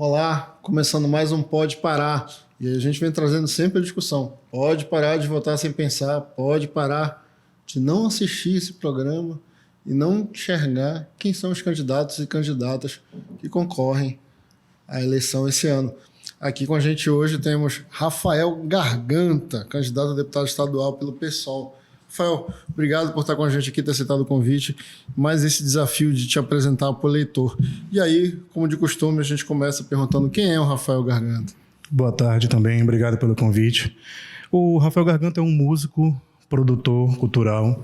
Olá, começando mais um Pode Parar. E a gente vem trazendo sempre a discussão. Pode parar de votar sem pensar, pode parar de não assistir esse programa e não enxergar quem são os candidatos e candidatas que concorrem à eleição esse ano. Aqui com a gente hoje temos Rafael Garganta, candidato a deputado estadual pelo PSOL. Rafael, obrigado por estar com a gente aqui, ter aceitado o convite, mais esse desafio de te apresentar para o eleitor. E aí, como de costume, a gente começa perguntando quem é o Rafael Garganta. Boa tarde também, obrigado pelo convite. O Rafael Garganta é um músico, produtor cultural,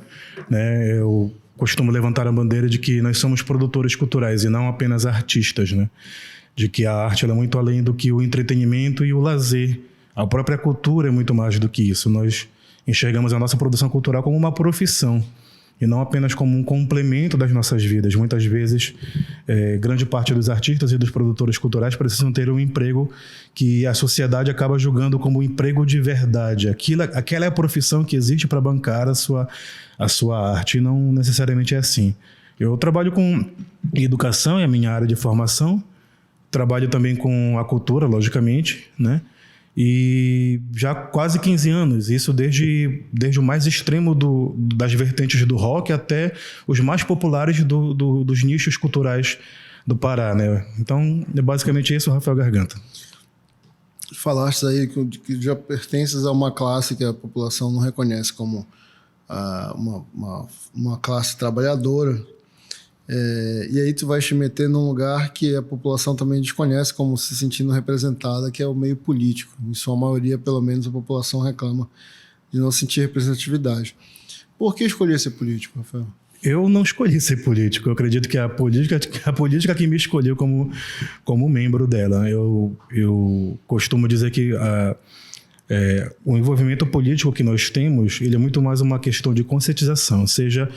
né? Eu costumo levantar a bandeira de que nós somos produtores culturais e não apenas artistas, né? De que a arte ela é muito além do que o entretenimento e o lazer. A própria cultura é muito mais do que isso. Nós enxergamos a nossa produção cultural como uma profissão e não apenas como um complemento das nossas vidas. Muitas vezes, grande parte dos artistas e dos produtores culturais precisam ter um emprego que a sociedade acaba julgando como um emprego de verdade. Aquela é a profissão que existe para bancar a sua arte, e não necessariamente é assim. Eu trabalho com educação, é a minha área de formação, trabalho também com a cultura, logicamente, né? E já há quase 15 anos, isso desde o mais extremo das vertentes do rock até os mais populares dos nichos culturais do Pará, né? Então, é basicamente isso, o Rafael Garganta. Falaste aí que já pertences a uma classe que a população não reconhece como uma classe trabalhadora. E aí tu vai te meter num lugar que a população também desconhece como se sentindo representada, que é o meio político. Em sua maioria, pelo menos, a população reclama de não sentir representatividade. Por que escolher ser político, Rafael? Eu não escolhi ser político. Eu acredito que a política que me escolheu como membro dela. Eu costumo dizer que o envolvimento político que nós temos, ele é muito mais uma questão de conscientização. Ou seja,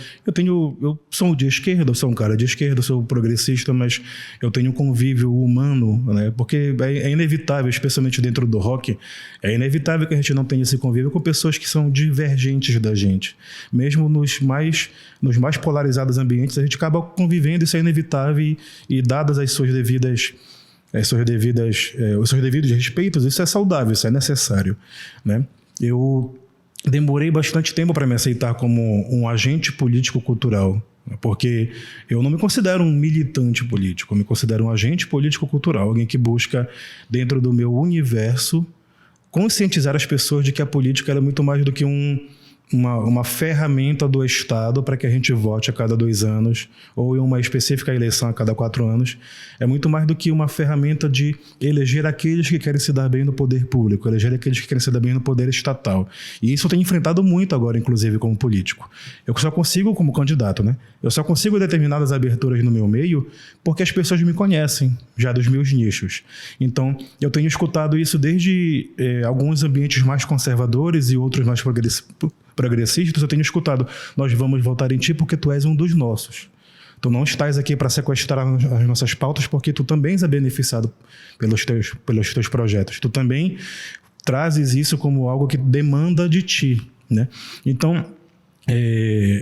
eu sou de esquerda, eu sou um cara de esquerda, eu sou progressista, mas eu tenho um convívio humano, né? Porque é inevitável, especialmente dentro do rock, é inevitável que a gente não tenha esse convívio com pessoas que são divergentes da gente. Mesmo nos mais polarizados ambientes, a gente acaba convivendo, isso é inevitável e dadas as suas devidas... os seus devidos respeitos, isso é saudável, isso é necessário, né? Eu demorei bastante tempo para me aceitar como um agente político-cultural, porque eu não me considero um militante político, eu me considero um agente político-cultural, alguém que busca, dentro do meu universo, conscientizar as pessoas de que a política ela é muito mais do que uma ferramenta do Estado para que a gente vote a cada 2 anos ou em uma específica eleição a cada 4 anos. É muito mais do que uma ferramenta de eleger aqueles que querem se dar bem no poder público, eleger aqueles que querem se dar bem no poder estatal. E isso eu tenho enfrentado muito agora, inclusive, como político. Eu só consigo, como candidato, né? Eu só consigo determinadas aberturas no meu meio porque as pessoas me conhecem, já dos meus nichos. Então, eu tenho escutado isso desde alguns ambientes mais conservadores e outros mais progressistas. Eu tenho escutado: nós vamos votar em ti porque tu és um dos nossos. Tu não estás aqui para sequestrar as nossas pautas porque tu também és beneficiado pelos teus projetos. Tu também trazes isso como algo que demanda de ti, né? Então,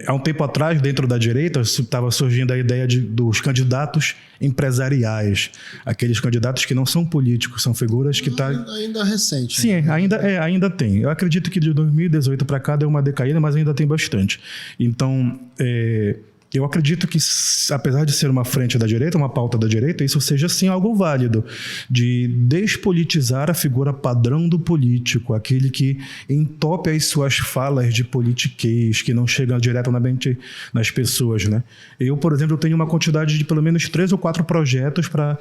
há um tempo atrás, dentro da direita, estava surgindo a ideia dos candidatos empresariais, aqueles candidatos que não são políticos, são figuras que ainda recente. Sim, ainda tem. Eu acredito que de 2018 para cá deu uma decaída, mas ainda tem bastante. Então, eu acredito que, apesar de ser uma frente da direita, uma pauta da direita, isso seja sim algo válido, de despolitizar a figura padrão do político, aquele que entope as suas falas de politiquês, que não chegam diretamente nas pessoas, né? Eu, por exemplo, tenho uma quantidade de pelo menos 3 ou 4 projetos para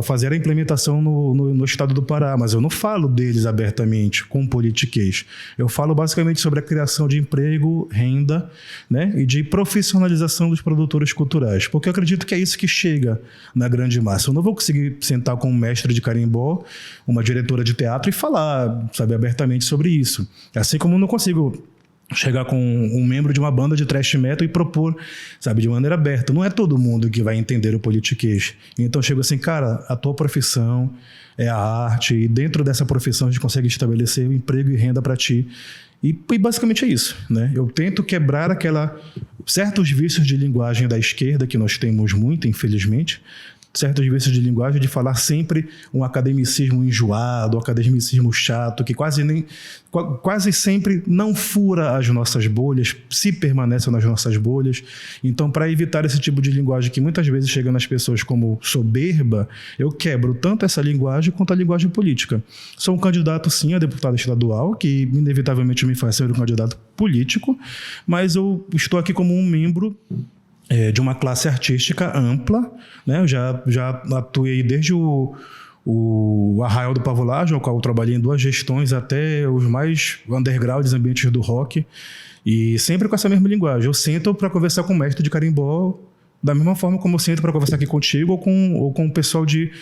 fazer a implementação no estado do Pará, mas eu não falo deles abertamente, com politiquês. Eu falo basicamente sobre a criação de emprego, renda, né, e de profissionalização dos produtores culturais, porque eu acredito que é isso que chega na grande massa. Eu não vou conseguir sentar com um mestre de carimbó, uma diretora de teatro e falar, sabe, abertamente sobre isso. Assim como eu não consigo chegar com um membro de uma banda de thrash metal e propor, sabe, de maneira aberta. Não é todo mundo que vai entender o politiquês. Então eu chego assim: cara, a tua profissão é a arte, e dentro dessa profissão a gente consegue estabelecer emprego e renda para ti. E basicamente é isso, né? Eu tento quebrar certos vícios de linguagem da esquerda, que nós temos muito, infelizmente, certos vícios de linguagem de falar sempre um academicismo enjoado, um academicismo chato, que quase sempre não fura as nossas bolhas, se permanece nas nossas bolhas. Então, para evitar esse tipo de linguagem que muitas vezes chega nas pessoas como soberba, eu quebro tanto essa linguagem quanto a linguagem política. Sou um candidato, sim, a deputado estadual, que inevitavelmente me faz ser um candidato político, mas eu estou aqui como um membro de uma classe artística ampla, né? Eu já atuei desde o Arraial do Pavulagem, ao qual eu trabalhei em 2 gestões, até os mais undergrounds ambientes do rock, e sempre com essa mesma linguagem. Eu sento para conversar com o mestre de carimbó da mesma forma como eu sento para conversar aqui contigo ou com o pessoal de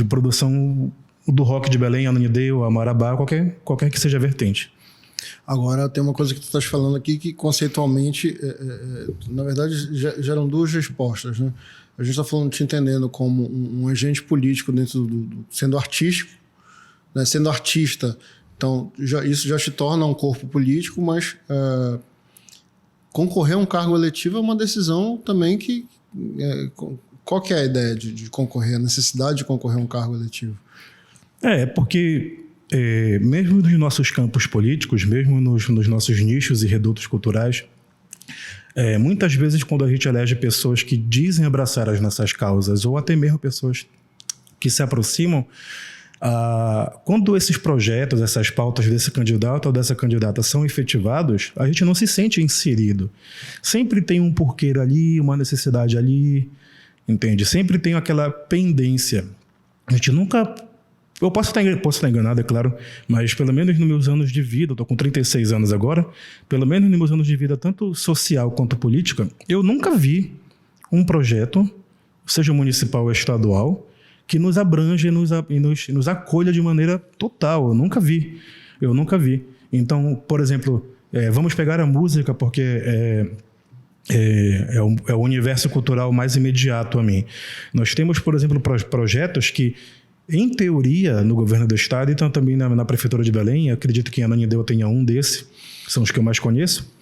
produção do rock de Belém, Ananindeua, Amarabá, qualquer que seja a vertente. Agora, tem uma coisa que tu estás falando aqui que conceitualmente, na verdade, geram 2 respostas, né? A gente está falando, te entendendo como um agente político dentro sendo artístico, né? Sendo artista. Então, isso já te torna um corpo político, mas concorrer a um cargo eletivo é uma decisão também que... qual que é a ideia de concorrer, a necessidade de concorrer a um cargo eletivo? Porque... mesmo nos nossos campos políticos, mesmo nos nossos nichos e redutos culturais, muitas vezes quando a gente elege pessoas que dizem abraçar as nossas causas, ou até mesmo pessoas que se aproximam, quando esses projetos, essas pautas desse candidato ou dessa candidata são efetivados, a gente não se sente inserido. Sempre tem um porquê ali, uma necessidade ali, entende? Sempre tem aquela pendência. A gente nunca... Eu posso estar enganado, é claro, mas pelo menos nos meus anos de vida, eu estou com 36 anos agora, pelo menos nos meus anos de vida, tanto social quanto política, eu nunca vi um projeto, seja municipal ou estadual, que nos abrange e nos acolha de maneira total. Eu nunca vi. Então, por exemplo, vamos pegar a música, porque é o universo cultural mais imediato a mim. Nós temos, por exemplo, projetos que, em teoria, no governo do estado, então também na prefeitura de Belém, acredito que em Ananindeua tenha um desse, são os que eu mais conheço,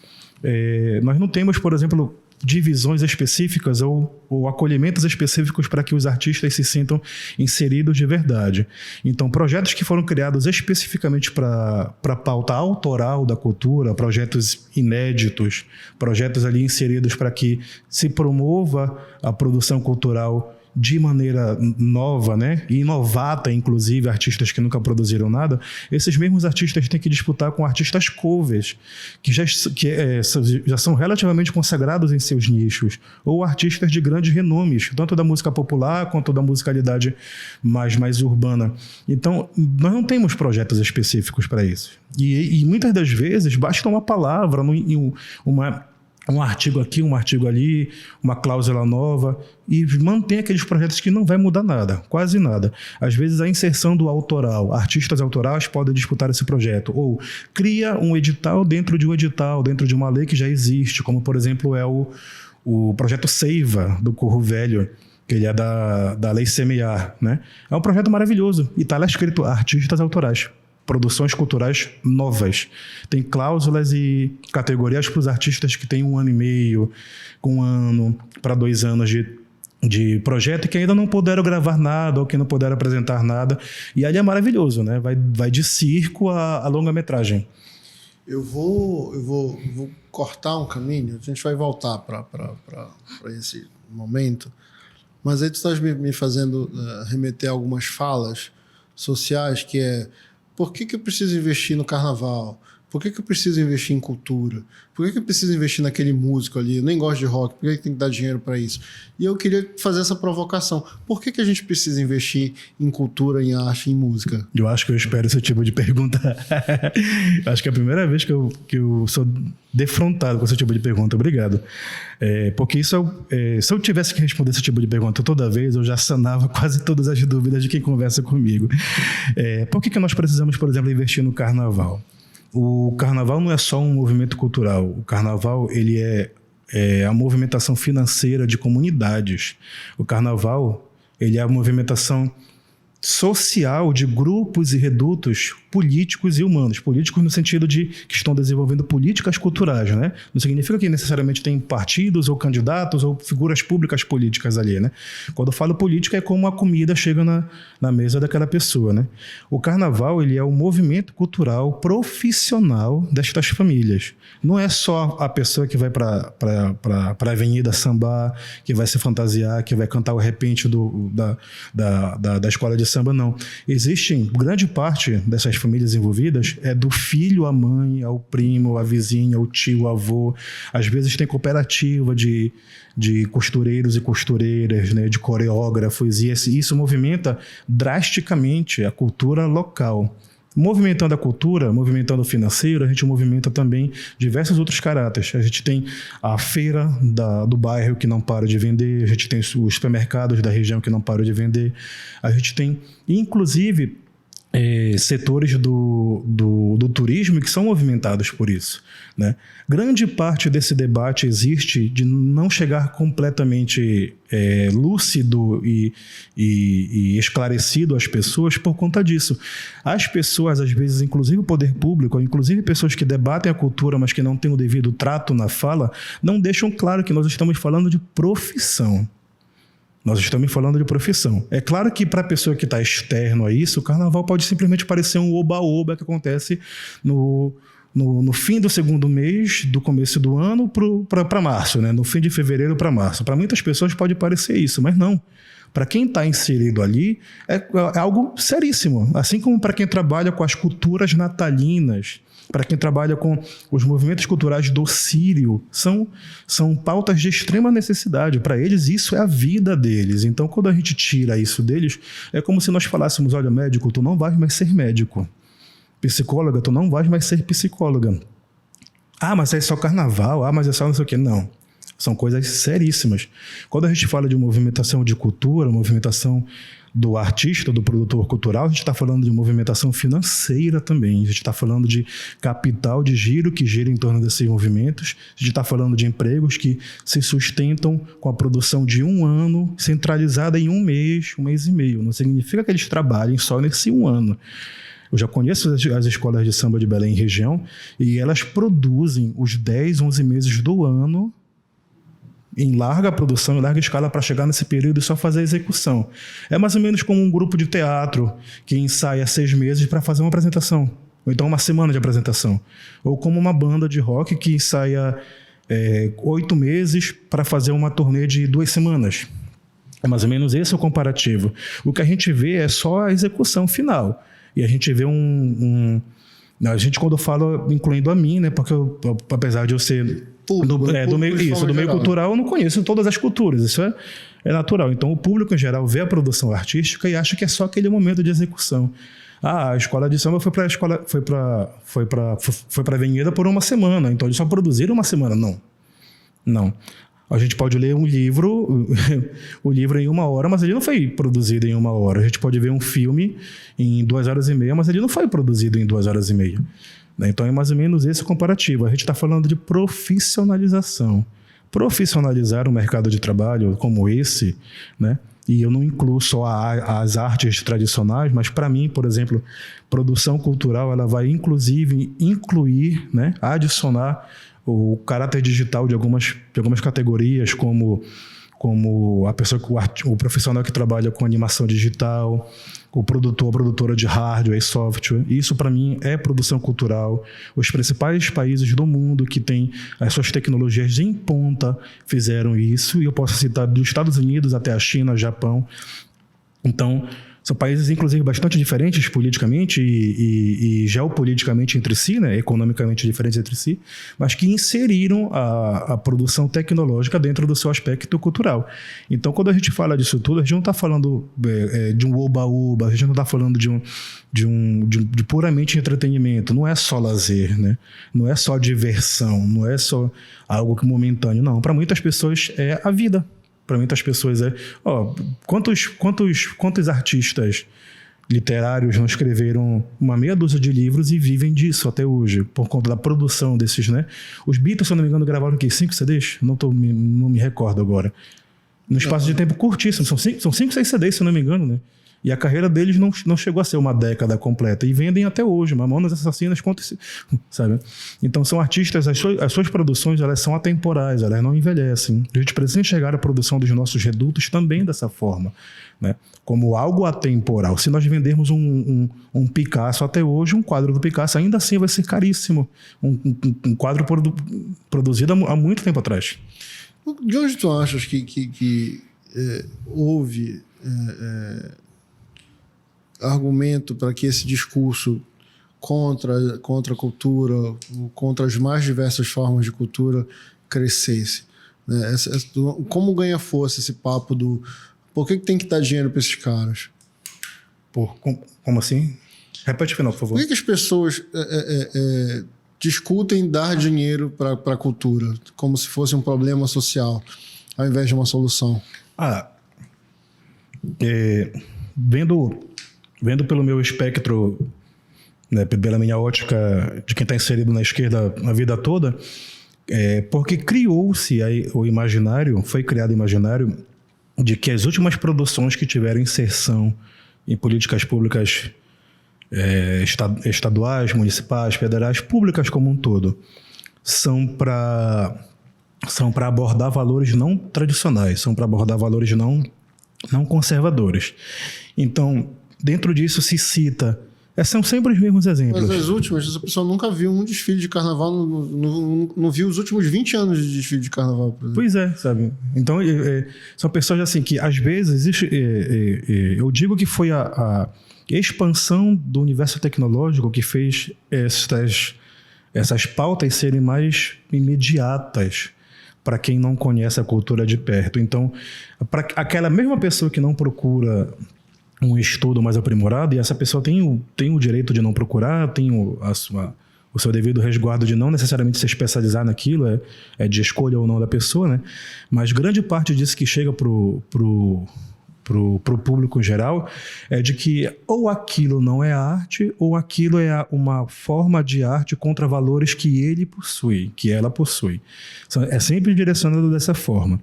nós não temos, por exemplo, divisões específicas ou acolhimentos específicos para que os artistas se sintam inseridos de verdade. Então, projetos que foram criados especificamente para a pauta autoral da cultura, projetos inéditos, projetos ali inseridos para que se promova a produção cultural de maneira nova, né? E inovata, inclusive, artistas que nunca produziram nada, esses mesmos artistas têm que disputar com artistas covers, que já são relativamente consagrados em seus nichos, ou artistas de grandes renomes, tanto da música popular quanto da musicalidade mais urbana. Então, nós não temos projetos específicos para isso. E muitas das vezes basta uma palavra, um artigo aqui, um artigo ali, uma cláusula nova, e mantém aqueles projetos que não vai mudar nada, quase nada. Às vezes a inserção do autoral, artistas autorais podem disputar esse projeto, ou cria um edital dentro de um edital, dentro de uma lei que já existe, como por exemplo é o projeto Seiva, do Corro Velho, que ele é da Lei Semear, né? É um projeto maravilhoso, e está lá escrito artistas autorais. Produções culturais novas. Tem cláusulas e categorias para os artistas que têm 1 ano e meio, com 1 ano para 2 anos de projeto e que ainda não puderam gravar nada ou que não puderam apresentar nada. E ali é maravilhoso, né? Vai de circo a longa-metragem. Eu vou cortar um caminho, a gente vai voltar para esse momento, mas aí tu estás me fazendo remeter a algumas falas sociais que por que eu preciso investir no carnaval? Por que eu preciso investir em cultura? Por que eu preciso investir naquele músico ali? Eu nem gosto de rock, por que tem que dar dinheiro para isso? E eu queria fazer essa provocação. Por que a gente precisa investir em cultura, em arte, em música? Eu acho que eu espero esse tipo de pergunta. Acho que é a primeira vez que eu sou defrontado com esse tipo de pergunta. Obrigado. Porque se eu tivesse que responder esse tipo de pergunta toda vez, eu já sanava quase todas as dúvidas de quem conversa comigo. Por que nós precisamos, por exemplo, investir no carnaval? O carnaval não é só um movimento cultural. O carnaval ele é a movimentação financeira de comunidades. O carnaval ele é a movimentação social de grupos e redutos políticos e humanos. Políticos no sentido de que estão desenvolvendo políticas culturais, né? Não significa que necessariamente tem partidos ou candidatos ou figuras públicas políticas ali, né? Quando eu falo política é como a comida chega na mesa daquela pessoa, né? O carnaval, ele é o movimento cultural profissional destas famílias. Não é só a pessoa que vai para a avenida sambar, que vai se fantasiar, que vai cantar o repente da escola de samba, não. Existem, grande parte dessas famílias envolvidas é do filho à mãe, ao primo, à vizinha, ao tio, ao avô. Às vezes tem cooperativa de costureiros e costureiras, né, de coreógrafos, e isso movimenta drasticamente a cultura local. Movimentando a cultura, movimentando o financeiro, a gente movimenta também diversos outros caráteres. A gente tem a feira do bairro que não para de vender, a gente tem os supermercados da região que não param de vender, a gente tem, inclusive, setores do turismo que são movimentados por isso, né? Grande parte desse debate existe de não chegar completamente lúcido e esclarecido às pessoas por conta disso. As pessoas, às vezes, inclusive o poder público, inclusive pessoas que debatem a cultura, mas que não têm o devido trato na fala, não deixam claro que nós estamos falando de profissão. Nós estamos falando de profissão. É claro que para a pessoa que está externo a isso, o carnaval pode simplesmente parecer um oba-oba que acontece no fim do segundo mês, do começo do ano para março, né? No fim de fevereiro para março. Para muitas pessoas pode parecer isso, mas não. Para quem está inserido ali, é algo seríssimo. Assim como para quem trabalha com as culturas natalinas, para quem trabalha com os movimentos culturais do Sírio, são pautas de extrema necessidade. Para eles, isso é a vida deles. Então, quando a gente tira isso deles, é como se nós falássemos, olha, médico, tu não vais mais ser médico. Psicóloga, tu não vais mais ser psicóloga. Ah, mas é só carnaval, mas é só não sei o quê. Não. São coisas seríssimas. Quando a gente fala de movimentação de cultura, movimentação do artista, do produtor cultural, a gente está falando de movimentação financeira também. A gente está falando de capital de giro que gira em torno desses movimentos. A gente está falando de empregos que se sustentam com a produção de um ano, centralizada em um mês e meio. Não significa que eles trabalhem só nesse um ano. Eu já conheço as escolas de samba de Belém e região e elas produzem os 10, 11 meses do ano em larga produção, em larga escala, para chegar nesse período e só fazer a execução. É mais ou menos como um grupo de teatro que ensaia 6 meses para fazer uma apresentação, ou então uma semana de apresentação. Ou como uma banda de rock que ensaia 8 meses para fazer uma turnê de 2 semanas. É mais ou menos esse o comparativo. O que a gente vê é só a execução final. E a gente vê a gente, quando eu falo, incluindo a mim, né, porque apesar de eu ser do meio cultural, eu não conheço todas as culturas, isso é natural. Então o público em geral vê a produção artística e acha que é só aquele momento de execução. A escola de samba foi para a avenida por uma semana, então eles só produziram uma semana. Não. A gente pode ler um livro, o livro em 1 hora, mas ele não foi produzido em 1 hora. A gente pode ver um filme em 2 horas e meia, mas ele não foi produzido em 2 horas e meia. Então é mais ou menos esse comparativo. A gente está falando de profissionalização. Profissionalizar um mercado de trabalho como esse, né? E eu não incluo só as artes tradicionais, mas para mim, por exemplo, produção cultural, ela vai inclusive incluir, né, adicionar o caráter digital de algumas categorias, como a pessoa, o profissional que trabalha com animação digital, o produtor, a produtora de hardware e software. Isso, para mim, é produção cultural. Os principais países do mundo que têm as suas tecnologias em ponta fizeram isso, e eu posso citar dos Estados Unidos até a China, Japão. Então, são países, inclusive, bastante diferentes politicamente e geopoliticamente entre si, né? Economicamente diferentes entre si, mas que inseriram a produção tecnológica dentro do seu aspecto cultural. Então, quando a gente fala disso tudo, a gente não está falando de um oba-oba, a gente não está falando de puramente entretenimento. Não é só lazer, né? Não é só diversão, não é só algo momentâneo, não. Para muitas pessoas é a vida. Para muitas pessoas quantos artistas literários não escreveram uma meia dúzia de livros e vivem disso até hoje, por conta da produção desses, né? Os Beatles, se eu não me engano, gravaram o quê? 5 CDs? Não me recordo agora. No espaço de tempo curtíssimo. São 5, 6 CDs, se eu não me engano, né? E a carreira deles não chegou a ser uma década completa. E vendem até hoje, Mamonas Assassinas, sabe? Então são artistas, as suas produções, elas são atemporais, elas não envelhecem. A gente precisa enxergar a produção dos nossos redutos também dessa forma, né? Como algo atemporal. Se nós vendermos um Picasso até hoje, um quadro do Picasso ainda assim vai ser caríssimo. Um quadro produzido há muito tempo atrás. De onde tu achas que houve argumento para que esse discurso contra a cultura, contra as mais diversas formas de cultura crescesse? Né? Como ganha força esse papo do por que tem que dar dinheiro para esses caras? Como assim? Repete o final, por favor. Por que as pessoas discutem dar dinheiro para a cultura como se fosse um problema social ao invés de uma solução? Vendo pelo meu espectro, né, pela minha ótica de quem está inserido na esquerda a vida toda, porque criou-se o imaginário, foi criado o imaginário de que as últimas produções que tiveram inserção em políticas públicas estaduais, municipais, federais, públicas como um todo, são para abordar valores não tradicionais, são para abordar valores não conservadores. Então, dentro disso se cita... São sempre os mesmos exemplos. Mas as últimas, essa pessoa nunca viu um desfile de carnaval, não viu os últimos 20 anos de desfile de carnaval, por exemplo. Pois é, sabe? Então, são pessoas assim que, às vezes, eu digo que foi a expansão do universo tecnológico que fez essas pautas serem mais imediatas para quem não conhece a cultura de perto. Então, para aquela mesma pessoa que não procura um estudo mais aprimorado, e essa pessoa tem o direito de não procurar, tem o seu devido resguardo de não necessariamente se especializar naquilo, é de escolha ou não da pessoa, né? Mas grande parte disso que chega pro público em geral é de que ou aquilo não é arte, ou aquilo é uma forma de arte contra valores que ele possui, que ela possui. É sempre direcionado dessa forma.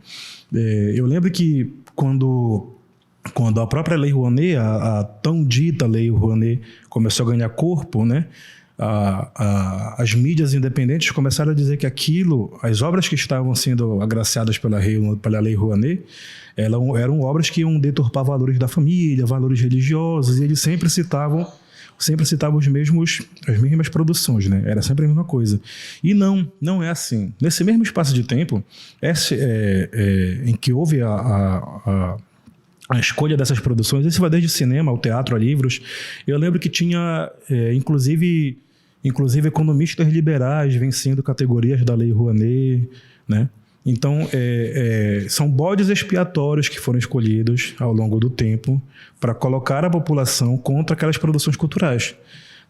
Eu lembro que quando a própria Lei Rouanet, a tão dita Lei Rouanet, começou a ganhar corpo, né? As mídias independentes começaram a dizer que as obras que estavam sendo agraciadas pela Lei Rouanet, eram obras que iam deturpar valores da família, valores religiosos, e eles sempre citavam as mesmas produções, né? Era sempre a mesma coisa. E não é assim. Nesse mesmo espaço de tempo, em que houve a escolha dessas produções, isso vai desde cinema ao teatro, a livros. Eu lembro que tinha, inclusive economistas liberais vencendo categorias da Lei Rouanet, né? Então, são bodes expiatórios que foram escolhidos ao longo do tempo para colocar a população contra aquelas produções culturais,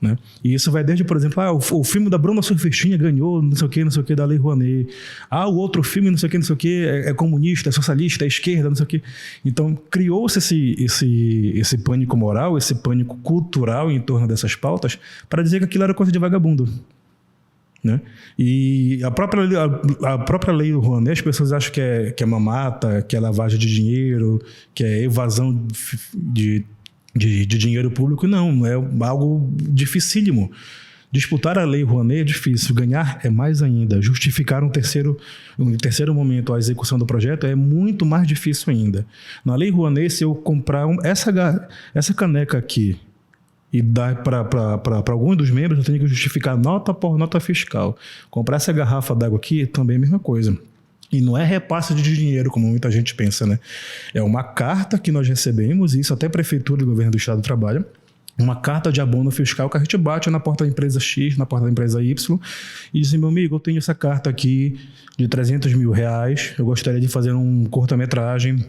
né? E isso vai desde, por exemplo, o filme da Bruna Surfistinha ganhou não sei o que da Lei Rouanet. O outro filme não sei o que é comunista, é socialista, é esquerda, não sei o que. Então, criou-se esse pânico moral, esse pânico cultural em torno dessas pautas para dizer que aquilo era coisa de vagabundo, né? E a própria Lei Rouanet, as pessoas acham que é mamata, que é lavagem de dinheiro, que é evasão de dinheiro público. Não, é algo dificílimo. Disputar a Lei Rouanet é difícil, ganhar é mais ainda. Justificar um terceiro momento a execução do projeto é muito mais difícil ainda. Na Lei Rouanet, se eu comprar essa caneca aqui e dar para algum dos membros, eu tenho que justificar nota por nota fiscal. Comprar essa garrafa d'água aqui também é a mesma coisa. E não é repasse de dinheiro, como muita gente pensa, né? É uma carta que nós recebemos, isso até a Prefeitura e o Governo do Estado trabalham, uma carta de abono fiscal que a gente bate na porta da empresa X, na porta da empresa Y, e diz assim: meu amigo, eu tenho essa carta aqui de R$300 mil, eu gostaria de fazer um curta-metragem,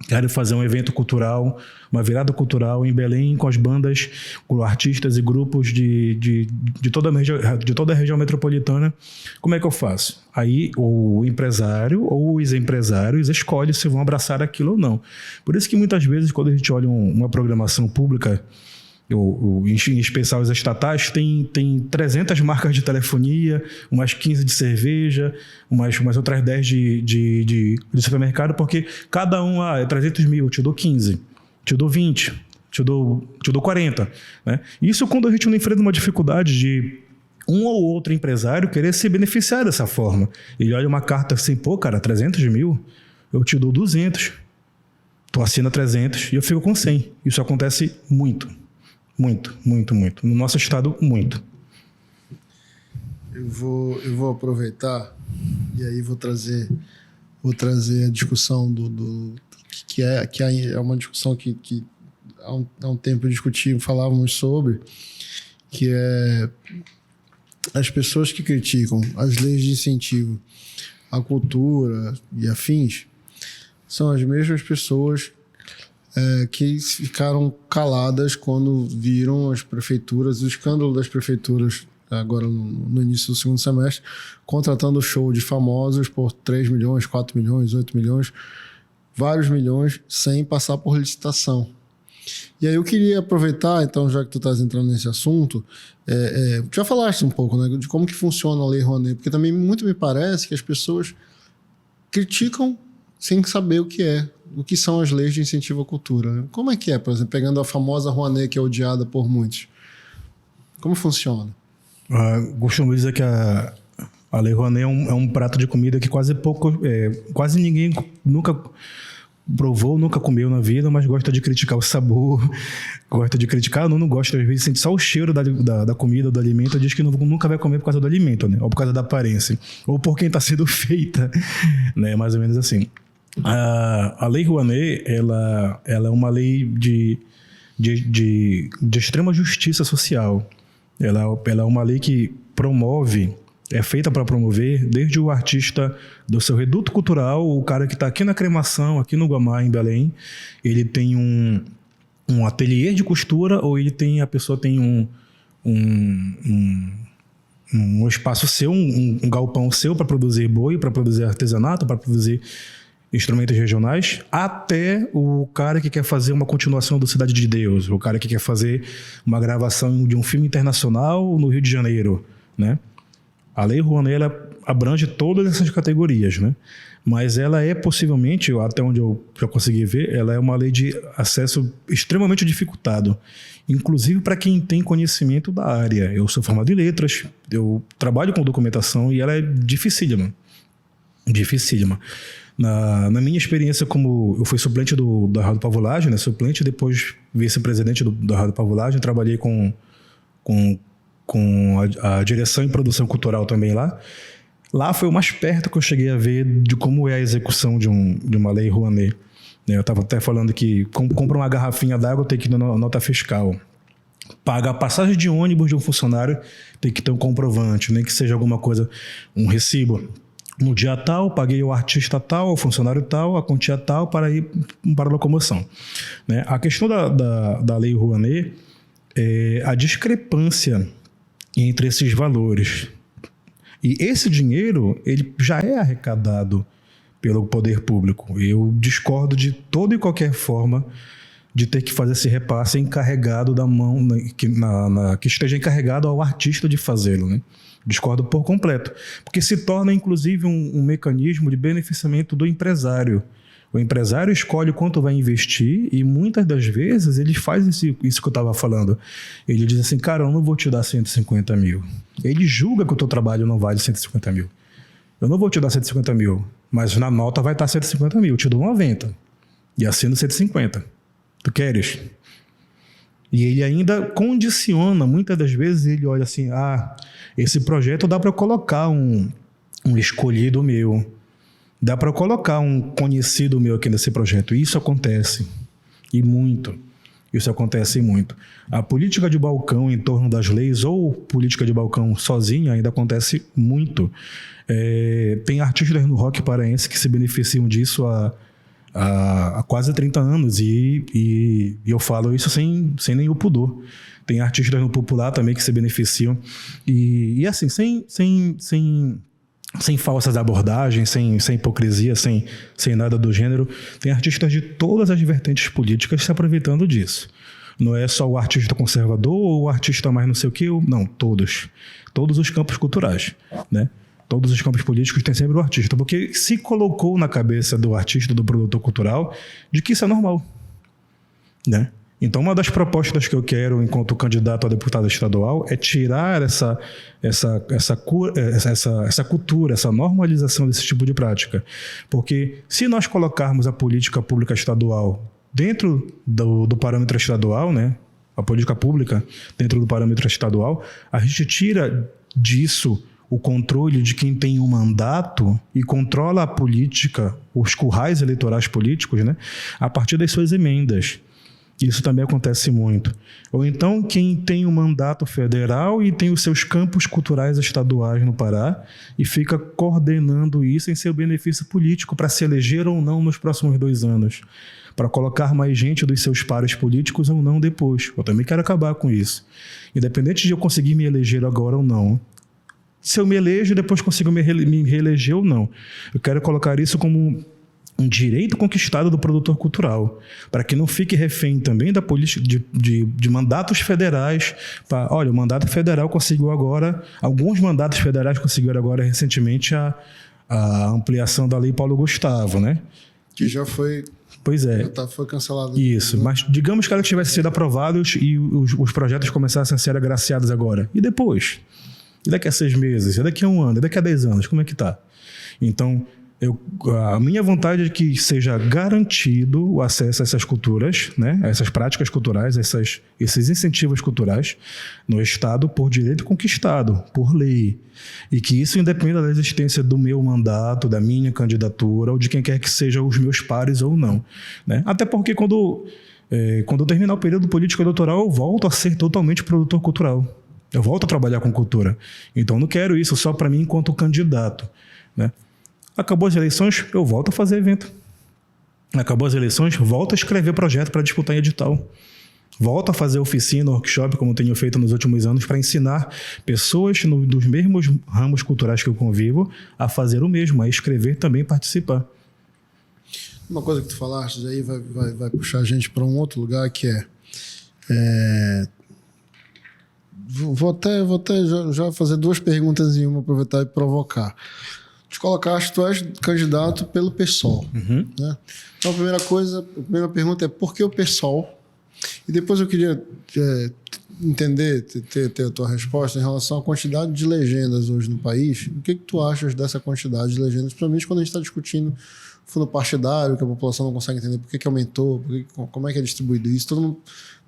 quero fazer um evento cultural, uma virada cultural em Belém com as bandas, com artistas e grupos de toda a região metropolitana. Como é que eu faço? Aí o empresário ou os empresários escolhem se vão abraçar aquilo ou não. Por isso que muitas vezes, quando a gente olha uma programação pública, em especial as estatais, tem 300 marcas de telefonia, umas 15 de cerveja, umas outras 10 de supermercado, porque cada um é 300 mil, eu te dou 15, te dou 20. te dou 40. Né? Isso quando a gente não enfrenta uma dificuldade de um ou outro empresário querer se beneficiar dessa forma. Ele olha uma carta assim, pô, cara, 300 mil, eu te dou 200. Tu assina 300 e eu fico com 100. Isso acontece muito. Muito, muito, muito. No nosso estado, muito. Eu vou aproveitar e aí vou trazer a discussão que é uma discussão que há um tempo falávamos sobre, que é as pessoas que criticam as leis de incentivo à cultura e afins são as mesmas pessoas que ficaram caladas quando viram as prefeituras, o escândalo das prefeituras agora no início do segundo semestre, contratando show de famosos por 3 milhões, 4 milhões, 8 milhões, vários milhões, sem passar por licitação. E aí eu queria aproveitar, então, já que tu estás entrando nesse assunto, já falaste um pouco, né, de como que funciona a Lei Rouanet, porque também muito me parece que as pessoas criticam sem saber o que são as leis de incentivo à cultura. Né? Como é que é, por exemplo, pegando a famosa Rouanet, que é odiada por muitos? Como funciona? Costumo dizer que a Lei Rouanet é um prato de comida que quase ninguém nunca provou, nunca comeu na vida, mas gosta de criticar o sabor, gosta de criticar, não gosta, às vezes sente só o cheiro da comida, do alimento, diz que nunca vai comer por causa do alimento, né? Ou por causa da aparência, ou por quem está sendo feita, né? Mais ou menos assim. A Lei Rouanet, ela é uma lei de extrema justiça social. Ela é uma lei que é feita para promover desde o artista do seu reduto cultural, o cara que está aqui na Cremação, aqui no Guamá, em Belém, ele tem um ateliê de costura, ou a pessoa tem um espaço seu, um galpão seu para produzir boi, para produzir artesanato, para produzir instrumentos regionais, até o cara que quer fazer uma continuação do Cidade de Deus, o cara que quer fazer uma gravação de um filme internacional no Rio de Janeiro, né? A Lei Rouanet, ela abrange todas essas categorias, né? Mas ela é possivelmente, até onde eu já consegui ver, ela é uma lei de acesso extremamente dificultado, inclusive para quem tem conhecimento da área. Eu sou formado em letras, eu trabalho com documentação e ela é dificílima. Dificílima. Na minha experiência, como eu fui suplente da Rádio Pavulagem, né? Suplente, depois vice-presidente da Rádio Pavulagem, trabalhei com a direção e produção cultural também lá. Lá foi o mais perto que eu cheguei a ver de como é a execução de uma Lei Rouanet. Eu estava até falando que compra uma garrafinha d'água, tem que ir na nota fiscal. Paga a passagem de ônibus de um funcionário, tem que ter um comprovante, nem que seja alguma coisa, um recibo. No dia tal, paguei o artista tal, o funcionário tal, a quantia tal para ir para a locomoção. Né? A questão da Lei Rouanet é a discrepância entre esses valores. E esse dinheiro, ele já é arrecadado pelo poder público. Eu discordo de toda e qualquer forma de ter que fazer esse repasse encarregado da mão, que esteja encarregado ao artista de fazê-lo, né? Discordo por completo. Porque se torna, inclusive, um mecanismo de beneficiamento do empresário. O empresário escolhe quanto vai investir e muitas das vezes ele faz isso que eu estava falando. Ele diz assim, cara, eu não vou te dar 150 mil. Ele julga que o teu trabalho não vale 150 mil. Eu não vou te dar 150 mil, mas na nota vai estar 150 mil. Eu te dou 90 e assino 150. Tu queres? E ele ainda condiciona, muitas das vezes ele olha assim, esse projeto dá para eu colocar um escolhido meu, dá para eu colocar um conhecido meu aqui nesse projeto. Isso acontece, e muito. Isso acontece muito. A política de balcão em torno das leis, ou política de balcão sozinha, ainda acontece muito. Tem artistas no rock paraense que se beneficiam disso há quase 30 anos, e eu falo isso sem nenhum pudor. Tem artistas no popular também que se beneficiam, e assim, sem falsas abordagens, sem hipocrisia, sem nada do gênero. Tem artistas de todas as vertentes políticas se aproveitando disso. Não é só o artista conservador ou o artista mais não sei o quê, não, todos os campos culturais, né? Todos os campos políticos têm sempre o artista, porque se colocou na cabeça do artista, do produtor cultural, de que isso é normal, né? Então, uma das propostas que eu quero, enquanto candidato a deputado estadual, é tirar essa cultura, essa normalização desse tipo de prática. Porque se nós colocarmos a política pública estadual dentro do parâmetro estadual, né, a política pública dentro do parâmetro estadual, a gente tira disso o controle de quem tem um mandato e controla a política, os currais eleitorais políticos, né, a partir das suas emendas. Isso também acontece muito. Ou então, quem tem um mandato federal e tem os seus campos culturais estaduais no Pará e fica coordenando isso em seu benefício político para se eleger ou não nos próximos 2 anos, para colocar mais gente dos seus pares políticos ou não depois. Eu também quero acabar com isso. Independente de eu conseguir me eleger agora ou não, se eu me elejo, depois consigo me reeleger ou não. Eu quero colocar isso como um direito conquistado do produtor cultural, para que não fique refém também da política de mandatos federais. Olha, o mandato federal conseguiu agora, alguns mandatos federais conseguiram agora recentemente a ampliação da Lei Paulo Gustavo, né? Que já foi... Pois é. Já foi cancelado. Isso, né? Mas digamos que ela tivesse sido aprovada e os projetos começassem a ser agraciados agora. E depois? E daqui a 6 meses? E daqui a 1 ano? E daqui a 10 anos? Como é que está? Então, a minha vontade é que seja garantido o acesso a essas culturas, né, a essas práticas culturais, esses incentivos culturais no Estado por direito conquistado, por lei. E que isso independa da existência do meu mandato, da minha candidatura ou de quem quer que seja os meus pares ou não. Né? Até porque quando eu terminar o período político eleitoral, eu volto a ser totalmente produtor cultural. Eu volto a trabalhar com cultura. Então, não quero isso só para mim enquanto candidato. Né? Acabou as eleições, eu volto a fazer evento. Acabou as eleições, volto a escrever projeto para disputar em edital. Volto a fazer oficina, workshop, como tenho feito nos últimos anos, para ensinar pessoas dos mesmos ramos culturais que eu convivo a fazer o mesmo, a escrever também, participar. Uma coisa que tu falaste aí vai puxar a gente para um outro lugar que vou até já fazer 2 perguntas em uma, aproveitar e provocar. Te colocaste, tu és candidato pelo PSOL. Uhum. Né? Então, a primeira pergunta é por que o PSOL? E depois eu queria entender, ter a tua resposta em relação à quantidade de legendas hoje no país. O que tu achas dessa quantidade de legendas? Principalmente quando a gente está discutindo fundo partidário, que a população não consegue entender por que aumentou, como é que é distribuído isso. Todo mundo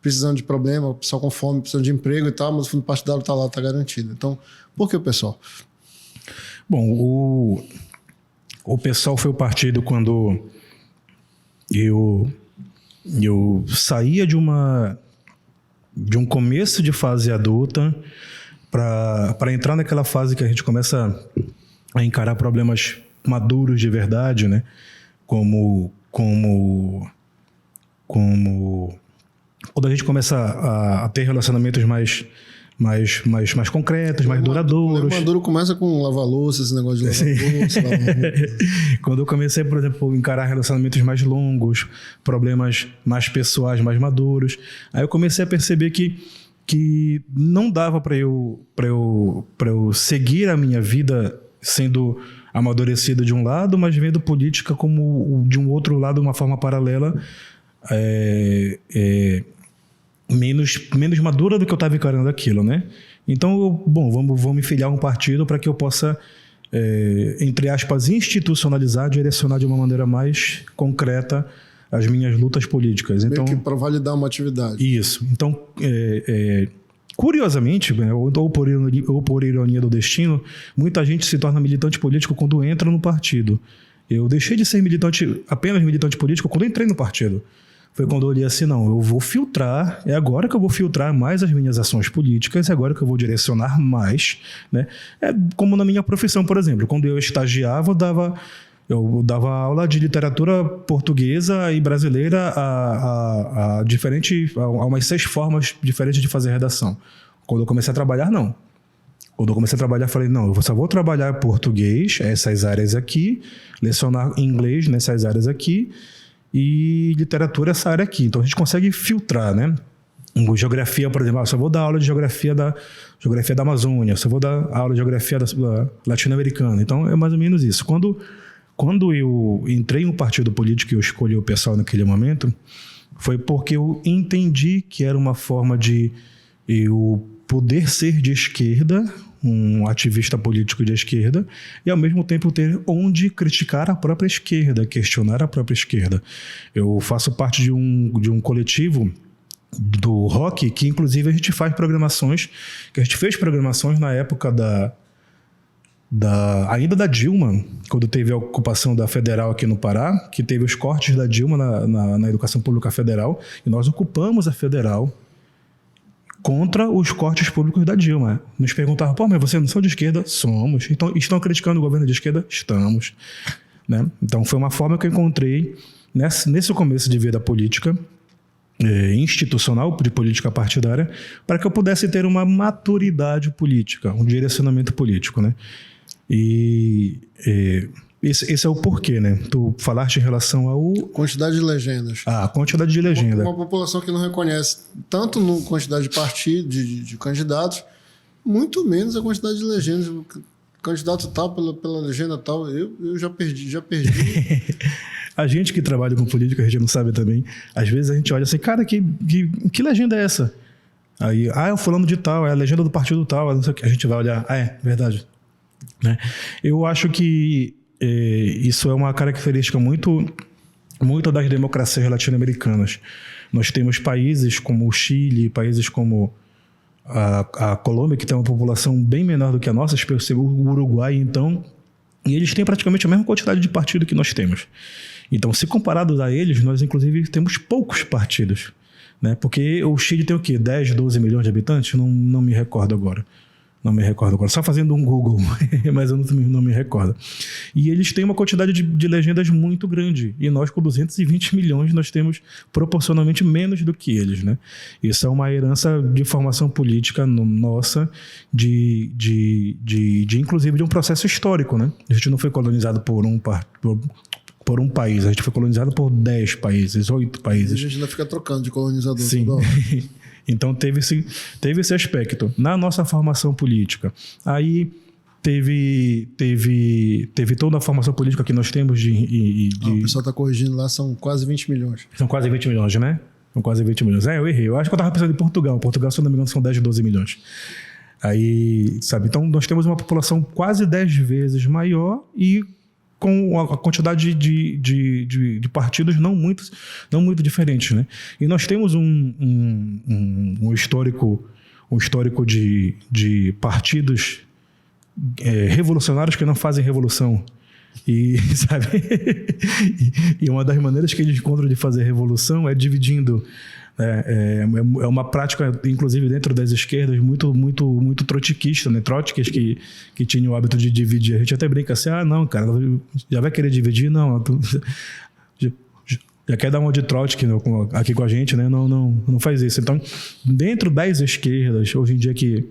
precisando de problema, o pessoal com fome, precisando de emprego e tal, mas o fundo partidário está lá, está garantido. Então, por que o PSOL? Bom, o PSOL foi o partido quando eu saía de um começo de fase adulta para entrar naquela fase que a gente começa a encarar problemas maduros de verdade, né? Como quando a gente começa a ter relacionamentos mais concretos, mais duradouros. O maduro começa com lavar louça, esse negócio de lavar louça. Quando eu comecei, por exemplo, a encarar relacionamentos mais longos, problemas mais pessoais, mais maduros, aí eu comecei a perceber que não dava para eu seguir a minha vida sendo amadurecido de um lado, mas vendo política como de um outro lado, uma forma paralela, menos madura do que eu estava encarando aquilo, né? Então, vou me filiar a um partido para que eu possa, entre aspas, institucionalizar, direcionar de uma maneira mais concreta as minhas lutas políticas. Então, meio que para validar uma atividade. Isso. Então, curiosamente, ou por ironia do destino, muita gente se torna militante político quando entra no partido. Eu deixei de ser apenas militante político quando entrei no partido. Foi quando eu olhei assim, não, eu vou filtrar, é agora que eu vou filtrar mais as minhas ações políticas, é agora que eu vou direcionar mais, né? É como na minha profissão, por exemplo, quando eu estagiava, eu dava aula de literatura portuguesa e brasileira a umas 6 formas diferentes de fazer redação. Quando eu comecei a trabalhar, não. Quando eu comecei a trabalhar, falei, não, eu só vou trabalhar português, essas áreas aqui, lecionar inglês nessas áreas aqui, e literatura essa área aqui. Então a gente consegue filtrar, né? Geografia, por exemplo, só vou dar aula de geografia da Amazônia, só vou dar aula de geografia da latino-americana. Então é mais ou menos isso. Quando eu entrei no partido político e eu escolhi o PSOL naquele momento, foi porque eu entendi que era uma forma de eu poder ser de esquerda, um ativista político de esquerda, e ao mesmo tempo ter onde criticar a própria esquerda, questionar a própria esquerda. Eu faço parte de um coletivo do rock, que inclusive a gente faz programações, que a gente fez programações na época ainda da Dilma, quando teve a ocupação da Federal aqui no Pará, que teve os cortes da Dilma na educação pública federal, e nós ocupamos a Federal contra os cortes públicos da Dilma. Nos perguntavam, pô, mas vocês não são de esquerda? Somos. Então, estão criticando o governo de esquerda? Estamos. Né? Então, foi uma forma que eu encontrei nesse começo de vida política, institucional, de política partidária, para que eu pudesse ter uma maturidade política, um direcionamento político. Né? E esse é o porquê, né? Tu falaste em relação ao... Quantidade de legendas. A quantidade de legenda. Uma população que não reconhece tanto na quantidade de partidos, de candidatos, muito menos a quantidade de legendas. O candidato tal, pela legenda tal, eu já perdi. A gente que trabalha com política, a gente não sabe também. Às vezes a gente olha assim, cara, que legenda é essa? Aí, é o fulano de tal, é a legenda do partido tal, não sei o que. A gente vai olhar, verdade. Né? Eu acho que isso é uma característica muito das democracias latino-americanas. Nós temos países como o Chile, países como a Colômbia, que tem uma população bem menor do que a nossa, o Uruguai, então, e eles têm praticamente a mesma quantidade de partidos que nós temos. Então, se comparados a eles, nós inclusive temos poucos partidos. Né? Porque o Chile tem o quê? 10, 12 milhões de habitantes? Não me recordo agora. Só fazendo um Google, mas eu não me recordo. E eles têm uma quantidade de legendas muito grande. E nós, com 220 milhões, nós temos proporcionalmente menos do que eles. Né? Isso é uma herança de formação política nossa, inclusive de um processo histórico. Né? A gente não foi colonizado por um país, a gente foi colonizado por 10 países, 8 países. E a gente ainda fica trocando de colonizador. Sim. Toda hora. Então teve esse aspecto na nossa formação política. Aí teve toda a formação política que nós temos o pessoal está corrigindo lá, são quase 20 milhões. São quase 20 milhões, né? São quase 20 milhões. Eu errei. Eu acho que eu estava pensando em Portugal. Portugal, se não me engano, são 10, 12 milhões. Aí, sabe? Então nós temos uma população quase 10 vezes maior e com a quantidade de partidos não muito diferentes, né? E nós temos um histórico de partidos revolucionários que não fazem revolução. E, sabe? E uma das maneiras que eles encontram de fazer revolução é dividindo. É uma prática, inclusive dentro das esquerdas, muito trotskista, né? Trotskis que tinham o hábito de dividir. A gente até brinca assim, não, cara, já vai querer dividir? Não, já quer dar uma de Trotsky aqui com a gente, né? Não faz isso. Então, dentro das esquerdas, hoje em dia que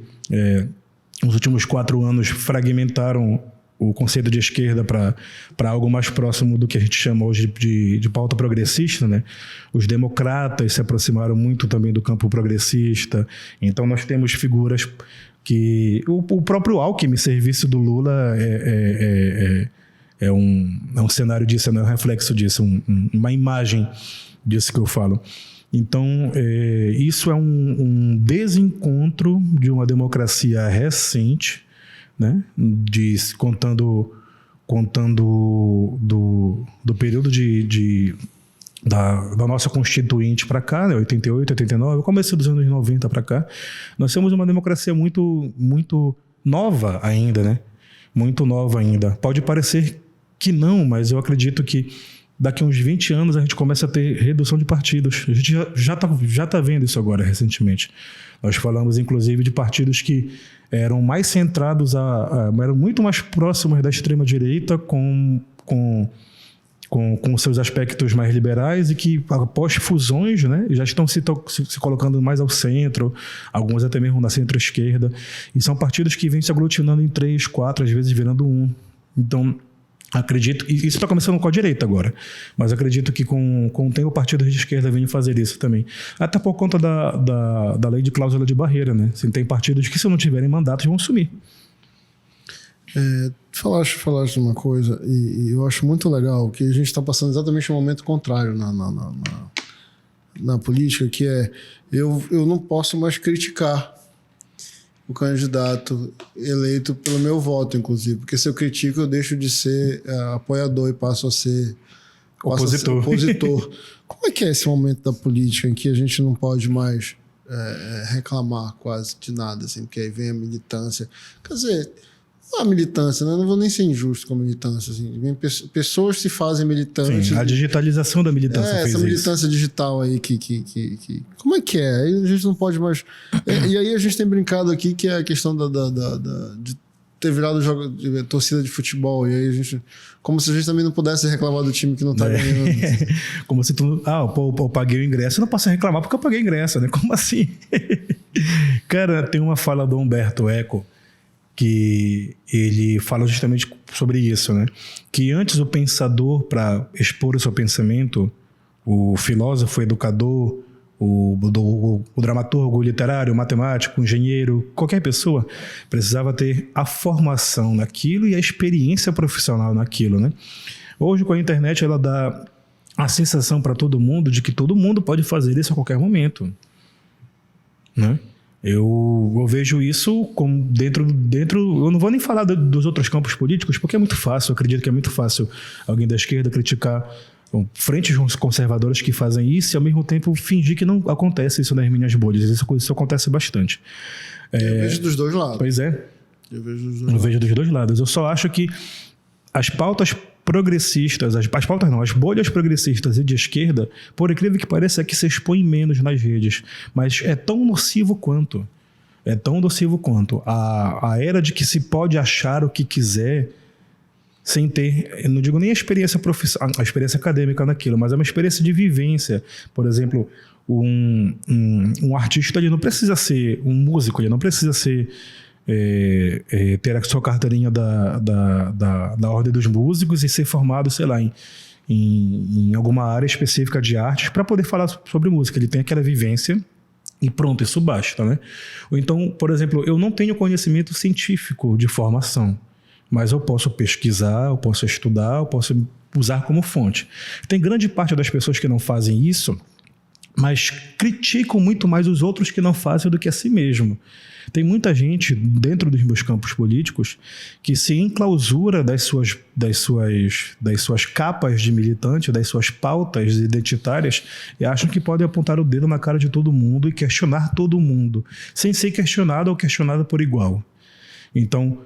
nos últimos 4 anos fragmentaram o conceito de esquerda para algo mais próximo do que a gente chama hoje de pauta progressista, né? Os democratas se aproximaram muito também do campo progressista. Então, nós temos figuras que... O próprio Alckmin, serviço do Lula, é um cenário disso, é um reflexo disso, uma imagem disso que eu falo. Então, isso é um desencontro de uma democracia recente, né? Contando do período da nossa Constituinte para cá, né? 88, 89, começo dos anos 90 para cá, nós temos uma democracia muito nova ainda, né? Muito nova ainda. Pode parecer que não, mas eu acredito que daqui a uns 20 anos a gente começa a ter redução de partidos. A gente já tá vendo isso agora, recentemente. Nós falamos, inclusive, de partidos que eram mais centrados, eram muito mais próximos da extrema-direita com seus aspectos mais liberais e que, após fusões, né, já estão se colocando mais ao centro, alguns até mesmo na centro-esquerda. E são partidos que vêm se aglutinando em 3, 4, às vezes virando 1. Então, acredito, e isso está começando com a direita agora, mas acredito que com o tempo partidos de esquerda vêm fazer isso também. Até por conta da lei de cláusula de barreira, né? Assim, tem partidos que, se não tiverem mandatos, vão sumir. Falaste de uma coisa, e eu acho muito legal que a gente está passando exatamente um momento contrário na política, que é eu não posso mais criticar o candidato eleito pelo meu voto, inclusive. Porque se eu critico, eu deixo de ser apoiador e passo a ser opositor. Como é que é esse momento da política em que a gente não pode mais reclamar quase de nada, assim, porque aí vem a militância? Quer dizer, não a militância, né? Eu não vou nem ser injusto com a militância. Assim. Pessoas se fazem militantes. Sim, a digitalização da militância fez essa militância isso. digital aí que... Como é que é? Aí a gente não pode mais... E aí a gente tem brincado aqui que é a questão de ter virado torcida de futebol. E aí a gente... Como se a gente também não pudesse reclamar do time que não tá ganhando. Como se tu... eu paguei o ingresso. Eu não posso reclamar porque eu paguei o ingresso, né? Como assim? Cara, tem uma fala do Humberto Eco que ele fala justamente sobre isso, né? Que antes o pensador, para expor o seu pensamento, o filósofo, o educador, o dramaturgo, o literário, o matemático, o engenheiro, qualquer pessoa precisava ter a formação naquilo e a experiência profissional naquilo, né? Hoje, com a internet, ela dá a sensação para todo mundo de que todo mundo pode fazer isso a qualquer momento, né? Eu vejo isso como dentro. Eu não vou nem falar dos outros campos políticos, porque é muito fácil. Eu acredito que é muito fácil alguém da esquerda criticar frentes conservadoras que fazem isso e, ao mesmo tempo, fingir que não acontece isso nas minhas bolhas. Isso acontece bastante. Eu vejo dos dois lados. Pois é. Eu vejo dos dois lados. Eu só acho que as pautas progressistas, as bolhas progressistas e de esquerda, por incrível que pareça, é que se expõem menos nas redes, mas é tão nocivo quanto. A era de que se pode achar o que quiser sem ter, eu não digo nem a experiência acadêmica naquilo, mas é uma experiência de vivência. Por exemplo, um artista, ele não precisa ser um músico, ele não precisa ser ter a sua carteirinha da Ordem dos Músicos e ser formado, sei lá, em alguma área específica de artes para poder falar sobre música. Ele tem aquela vivência e pronto, isso basta, né? Ou então, por exemplo, eu não tenho conhecimento científico de formação, mas eu posso pesquisar, eu posso estudar, eu posso usar como fonte. Tem grande parte das pessoas que não fazem isso, mas criticam muito mais os outros que não fazem do que a si mesmo. Tem muita gente dentro dos meus campos políticos que se enclausura das suas capas de militante, das suas pautas identitárias, e acham que podem apontar o dedo na cara de todo mundo e questionar todo mundo, sem ser questionado ou questionado por igual. Então,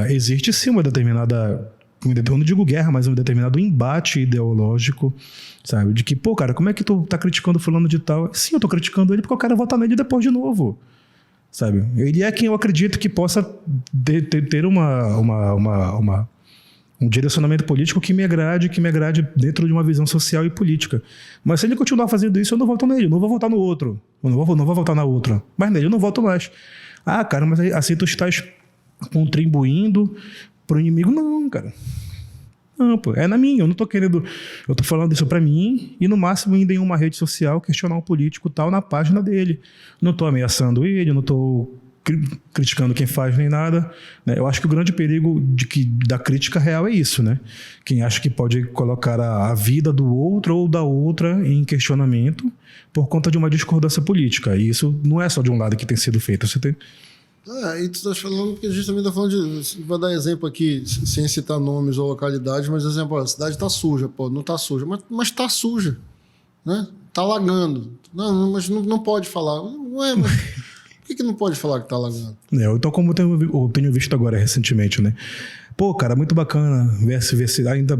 existe sim uma determinada... Eu não digo guerra, mas um determinado embate ideológico, sabe? De que, cara, como é que tu tá criticando fulano de tal? Sim, eu tô criticando ele porque eu quero votar nele depois de novo, sabe? Ele é quem eu acredito que possa ter um direcionamento político que me agrade dentro de uma visão social e política. Mas se ele continuar fazendo isso, eu não voto nele, eu não vou votar no outro, eu não vou votar na outra, mas nele eu não voto mais. Cara, mas assim tu estás contribuindo pro inimigo? Não, cara. Não, pô, é na minha, eu não tô querendo... Eu tô falando isso pra mim e, no máximo, indo em uma rede social questionar um político tal na página dele. Não tô ameaçando ele, não tô criticando quem faz nem nada, né? Eu acho que o grande perigo da crítica real é isso, né? Quem acha que pode colocar a vida do outro ou da outra em questionamento por conta de uma discordância política. E isso não é só de um lado que tem sido feito. Você tem... E tu estás falando que a gente também está falando de... Vou dar exemplo aqui, sem citar nomes ou localidades, mas exemplo, a cidade está suja, não está suja, mas está suja, né? Está alagando. Não, mas não pode falar. Ué, mas por que não pode falar que está alagando? Então, como eu tenho visto agora recentemente, né? Cara, muito bacana ver ainda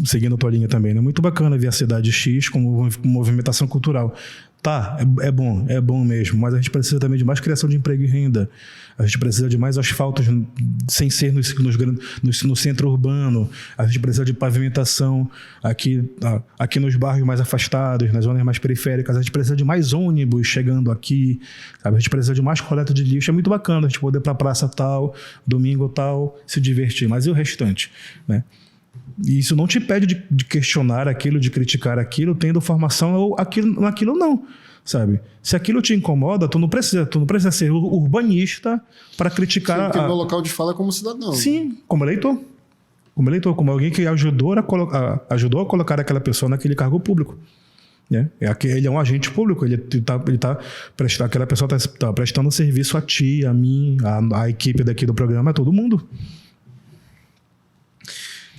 seguindo a tua linha também, né? Muito bacana ver a cidade X com movimentação cultural. Tá, é bom mesmo, mas a gente precisa também de mais criação de emprego e renda. A gente precisa de mais asfaltos sem ser no centro urbano. A gente precisa de pavimentação aqui nos bairros mais afastados, nas zonas mais periféricas. A gente precisa de mais ônibus chegando aqui, sabe? A gente precisa de mais coleta de lixo. É muito bacana a gente poder ir para a praça tal, domingo tal, se divertir. Mas e o restante, né? E isso não te impede de questionar aquilo, de criticar aquilo, tendo formação ou aquilo não, sabe? Se aquilo te incomoda, tu não precisa ser urbanista para criticar... Sim, porque meu local de fala é como cidadão. Sim, como eleitor, como alguém que ajudou a colocar aquela pessoa naquele cargo público, né? Ele é um agente público, aquela pessoa está prestando serviço a ti, a mim, a equipe daqui do programa, a todo mundo.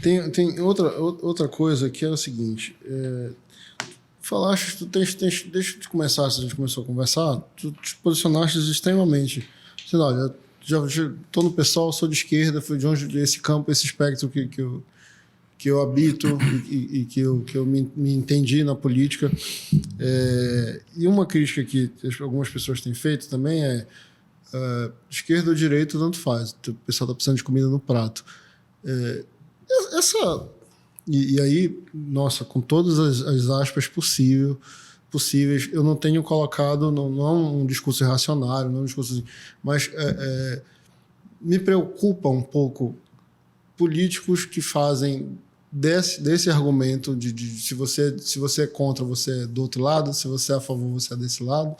Tem outra coisa que é o seguinte, falaste, deixa eu começar, se a gente começou a conversar, tu te posicionaste extremamente, assim, olha, já estou no PSOL, sou de esquerda, foi de onde esse campo, esse espectro que eu habito e que eu me entendi na política. E uma crítica que algumas pessoas têm feito também esquerda ou direita, tanto faz. O pessoal está precisando de comida no prato. E aí, nossa, com todas as aspas possíveis, eu não tenho colocado, não é um discurso irracionário, não é um discurso assim, mas me preocupa um pouco políticos que fazem desse argumento de se você é contra, você é do outro lado, se você é a favor, você é desse lado,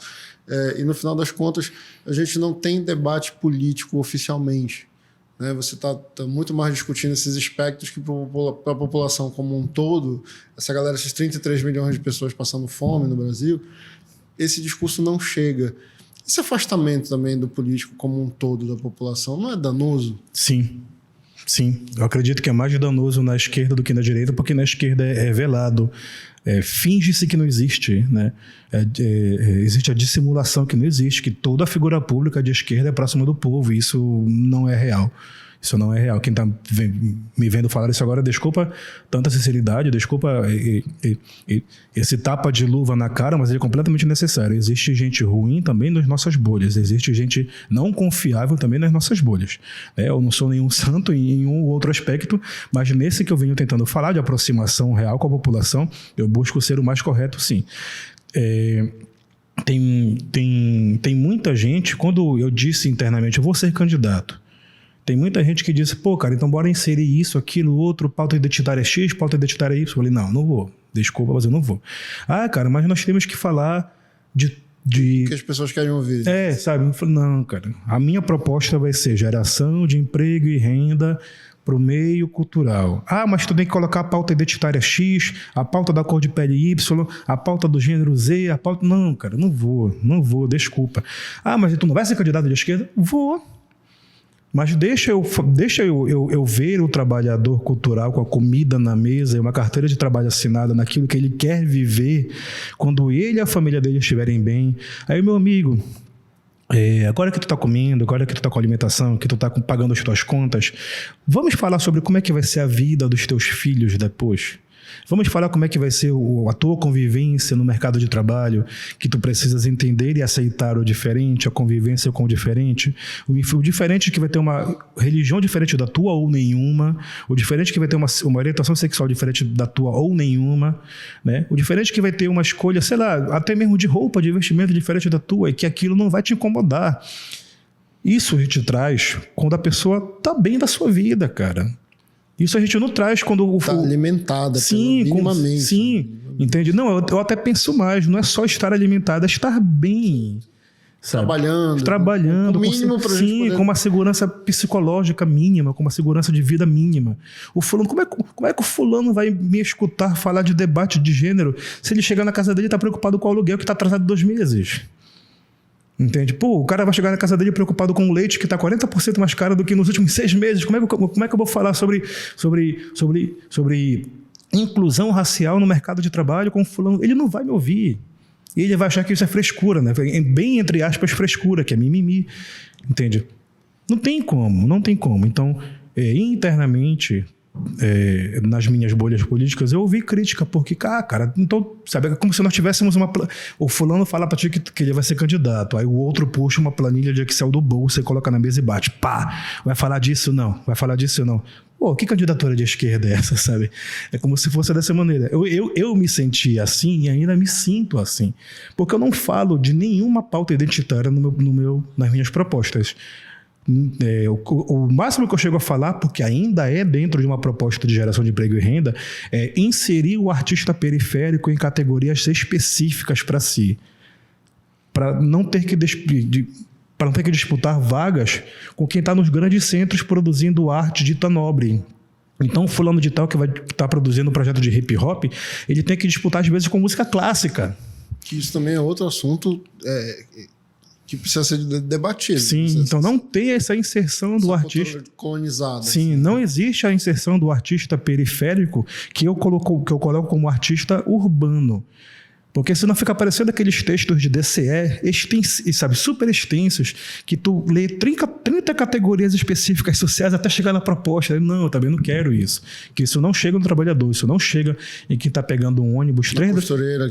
e no final das contas a gente não tem debate político oficialmente, né? Você está muito mais discutindo esses aspectos que para a população como um todo, essa galera, esses 33 milhões de pessoas passando fome no Brasil, esse discurso não chega. Esse afastamento também do político como um todo da população não é danoso? Sim, eu acredito que é mais danoso na esquerda do que na direita, porque na esquerda é velado, finge-se que não existe, né? Existe a dissimulação que não existe, que toda figura pública de esquerda é próxima do povo, e isso não é real. Isso não é real. Quem está me vendo falar isso agora, desculpa tanta sinceridade, desculpa esse tapa de luva na cara, mas ele é completamente necessário. Existe gente ruim também nas nossas bolhas, existe gente não confiável também nas nossas bolhas. Eu não sou nenhum santo em um ou outro aspecto, mas nesse que eu venho tentando falar de aproximação real com a população, eu busco ser o mais correto, sim. Tem muita gente, quando eu disse internamente, eu vou ser candidato, tem muita gente que disse, pô, cara, então bora inserir isso, aquilo, outro, pauta identitária X, pauta identitária Y. Eu falei, não vou. Desculpa, mas eu não vou. Ah, cara, mas nós temos que falar de que as pessoas querem ouvir. Sabe? Eu falei, não, cara. A minha proposta vai ser geração de emprego e renda para o meio cultural. Ah, mas tu tem que colocar a pauta identitária X, a pauta da cor de pele Y, a pauta do gênero Z, a pauta... Não, cara, não vou, desculpa. Ah, mas tu não vai ser candidato de esquerda? Vou. Mas deixa eu ver o trabalhador cultural com a comida na mesa e uma carteira de trabalho assinada naquilo que ele quer viver, quando ele e a família dele estiverem bem. Aí, meu amigo, agora que tu está comendo, agora que tu está com alimentação, que tu está pagando as tuas contas, vamos falar sobre como é que vai ser a vida dos teus filhos depois. Vamos falar como é que vai ser a tua convivência no mercado de trabalho, que tu precisas entender e aceitar o diferente, a convivência com o diferente. O diferente que vai ter uma religião diferente da tua ou nenhuma, o diferente que vai ter uma orientação sexual diferente da tua ou nenhuma, né? O diferente que vai ter uma escolha, sei lá, até mesmo de roupa, de vestimento diferente da tua, e que aquilo não vai te incomodar. Isso a gente traz quando a pessoa está bem da sua vida, cara. Isso a gente não traz quando... Está alimentada, minimamente. Sim, entende? Não, eu até penso mais, não é só estar alimentada, é estar bem, sabe? Trabalhando. O mínimo pra gente poder... com uma segurança psicológica mínima, com uma segurança de vida mínima. O fulano, como é que o fulano vai me escutar falar de debate de gênero se ele chegar na casa dele e está preocupado com o aluguel que está atrasado 2 meses? Entende? Pô, o cara vai chegar na casa dele preocupado com o leite que está 40% mais caro do que nos últimos 6 meses. Como é que eu vou falar sobre inclusão racial no mercado de trabalho com fulano? Ele não vai me ouvir. Ele vai achar que isso é frescura, né? Bem, entre aspas, frescura, que é mimimi. Entende? Não tem como. Então, internamente... nas minhas bolhas políticas, eu ouvi crítica, porque, cara, então, sabe, é como se nós tivéssemos o fulano fala pra ti que ele vai ser candidato, aí o outro puxa uma planilha de Excel do bolso e coloca na mesa e bate, pá, vai falar disso não. Pô, que candidatura de esquerda é essa, sabe? É como se fosse dessa maneira. Eu me senti assim e ainda me sinto assim, porque eu não falo de nenhuma pauta identitária nas minhas propostas. O máximo que eu chego a falar, porque ainda é dentro de uma proposta de geração de emprego e renda, é inserir o artista periférico em categorias específicas para si, para não ter que disputar vagas com quem está nos grandes centros produzindo arte dita nobre. Então, o fulano de tal que vai estar produzindo um projeto de hip hop, ele tem que disputar, às vezes, com música clássica. Que isso também é outro assunto que precisa ser debatido. Sim, então não tem essa inserção do artista colonizado. Sim, não existe a inserção do artista periférico que eu coloco como artista urbano. Porque senão fica parecendo aqueles textos de DCE, sabe, super extensos, que tu lê 30 categorias específicas sociais até chegar na proposta. Não, eu também não quero isso. Que isso não chega no trabalhador, isso não chega em quem está pegando um ônibus...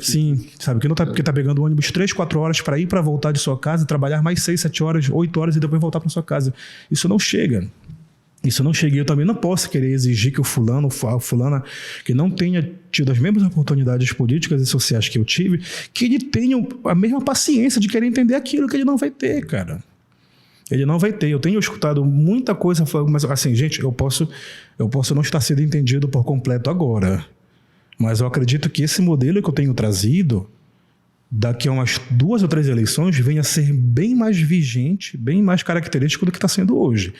Sim, sabe, que tá pegando um ônibus 3, 4 horas para ir para voltar de sua casa, trabalhar mais 6, 7 horas, 8 horas e depois voltar para sua casa. Isso não chega. Isso não chega. Eu também não posso querer exigir que o fulano, a fulana, que não tenha tido as mesmas oportunidades políticas e sociais que eu tive, que ele tenha a mesma paciência de querer entender aquilo que ele não vai ter, cara. Ele não vai ter. Eu tenho escutado muita coisa, mas assim, gente, eu posso não estar sendo entendido por completo agora, mas eu acredito que esse modelo que eu tenho trazido, daqui a umas 2 ou 3 eleições, venha a ser bem mais vigente, bem mais característico do que está sendo hoje.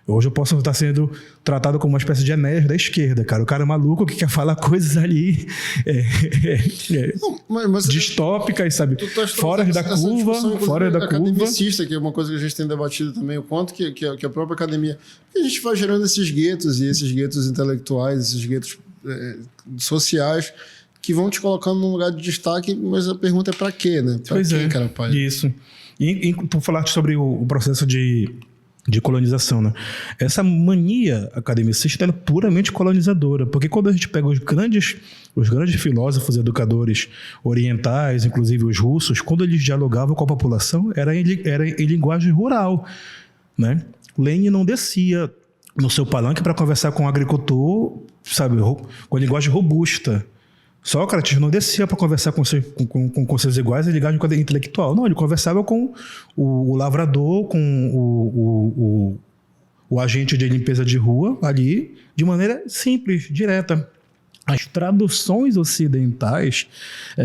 Hoje eu posso estar sendo tratado como uma espécie de Enéas da esquerda, cara. O cara maluco que quer falar coisas ali distópicas, sabe? Fora da curva, fora da curva. Academicista, que é uma coisa que a gente tem debatido também, o quanto que a própria academia... A gente vai gerando esses guetos, e esses guetos intelectuais, esses guetos sociais, que vão te colocando num lugar de destaque, mas a pergunta é pra quê, né? Pois é, cara, pai? Isso. E tu falaste sobre o processo de colonização, né? Essa mania academicista, ela é puramente colonizadora, porque quando a gente pega os grandes filósofos, educadores orientais, inclusive os russos, quando eles dialogavam com a população, era em linguagem rural, né? Lenin não descia no seu palanque para conversar com o agricultor, sabe, com a linguagem robusta. Sócrates não descia para conversar com seus iguais em linguagem intelectual. Não, ele conversava com o lavrador, com o agente de limpeza de rua ali, de maneira simples, direta. As traduções ocidentais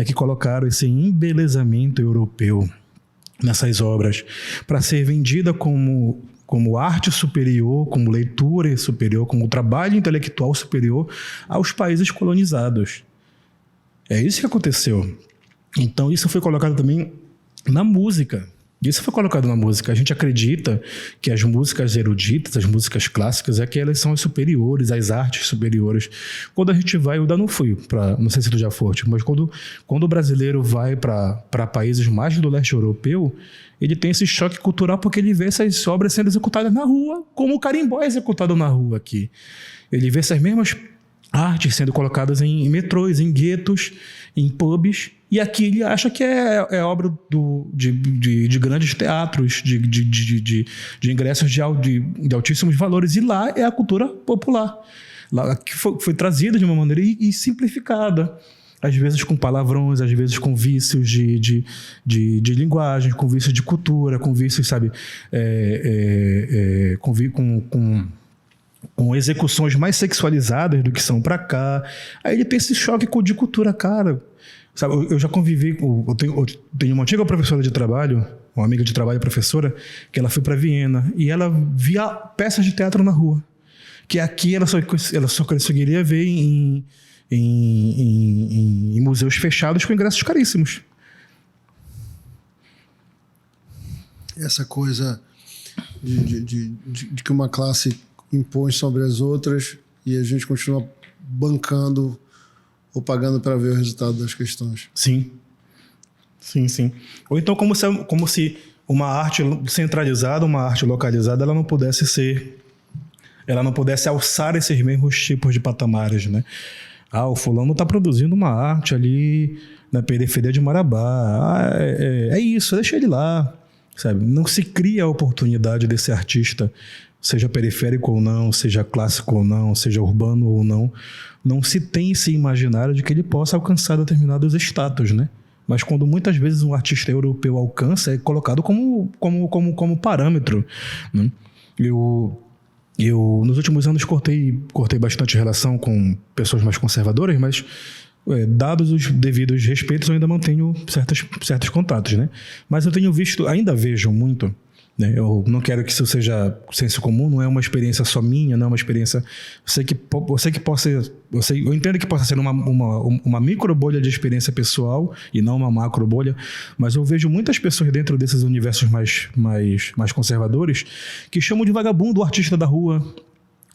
que colocaram esse embelezamento europeu nessas obras para ser vendida como arte superior, como leitura superior, como trabalho intelectual superior aos países colonizados. É isso que aconteceu. Então, isso foi colocado também na música. Isso foi colocado na música. A gente acredita que as músicas eruditas, as músicas clássicas, que elas são as superiores, as artes superiores. Quando a gente vai, eu ainda não fui, não sei se tu já foste, mas quando o brasileiro vai para países mais do leste europeu, ele tem esse choque cultural porque ele vê essas obras sendo executadas na rua, como o carimbó é executado na rua aqui. Ele vê essas mesmas artes sendo colocadas em metrôs, em guetos, em pubs, e aqui ele acha que é obra de grandes teatros, de ingressos de altíssimos valores, e lá é a cultura popular, lá que foi trazida de uma maneira e simplificada, às vezes com palavrões, às vezes com vícios de linguagem, com vícios de cultura, com vícios, sabe, com execuções mais sexualizadas do que são pra cá. Aí ele tem esse choque de cultura, cara. Sabe, eu já convivi... Eu tenho uma antiga professora de trabalho, uma amiga de trabalho, professora, que ela foi para Viena e ela via peças de teatro na rua. Que aqui ela só conseguiria ver em museus fechados com ingressos caríssimos. Essa coisa de que uma classe impõe sobre as outras e a gente continua bancando ou pagando para ver o resultado das questões. Sim. Ou então como se uma arte centralizada, uma arte localizada, ela não pudesse alçar esses mesmos tipos de patamares, né? O fulano está produzindo uma arte ali na periferia de Marabá. É isso, deixa ele lá, sabe? Não se cria a oportunidade desse artista, seja periférico ou não, seja clássico ou não, seja urbano ou não, não se tem esse imaginário de que ele possa alcançar determinados status, né? Mas quando muitas vezes um artista europeu alcança, é colocado como parâmetro, né? Eu nos últimos anos cortei bastante relação com pessoas mais conservadoras, mas dados os devidos respeitos, eu ainda mantenho certos contatos, né? Mas eu tenho visto, ainda vejo muito né? Eu não quero que isso seja senso comum, não é uma experiência só minha, não é uma experiência... Eu entendo que possa ser uma micro bolha de experiência pessoal e não uma macro bolha, mas eu vejo muitas pessoas dentro desses universos mais conservadores que chamam de vagabundo o artista da rua,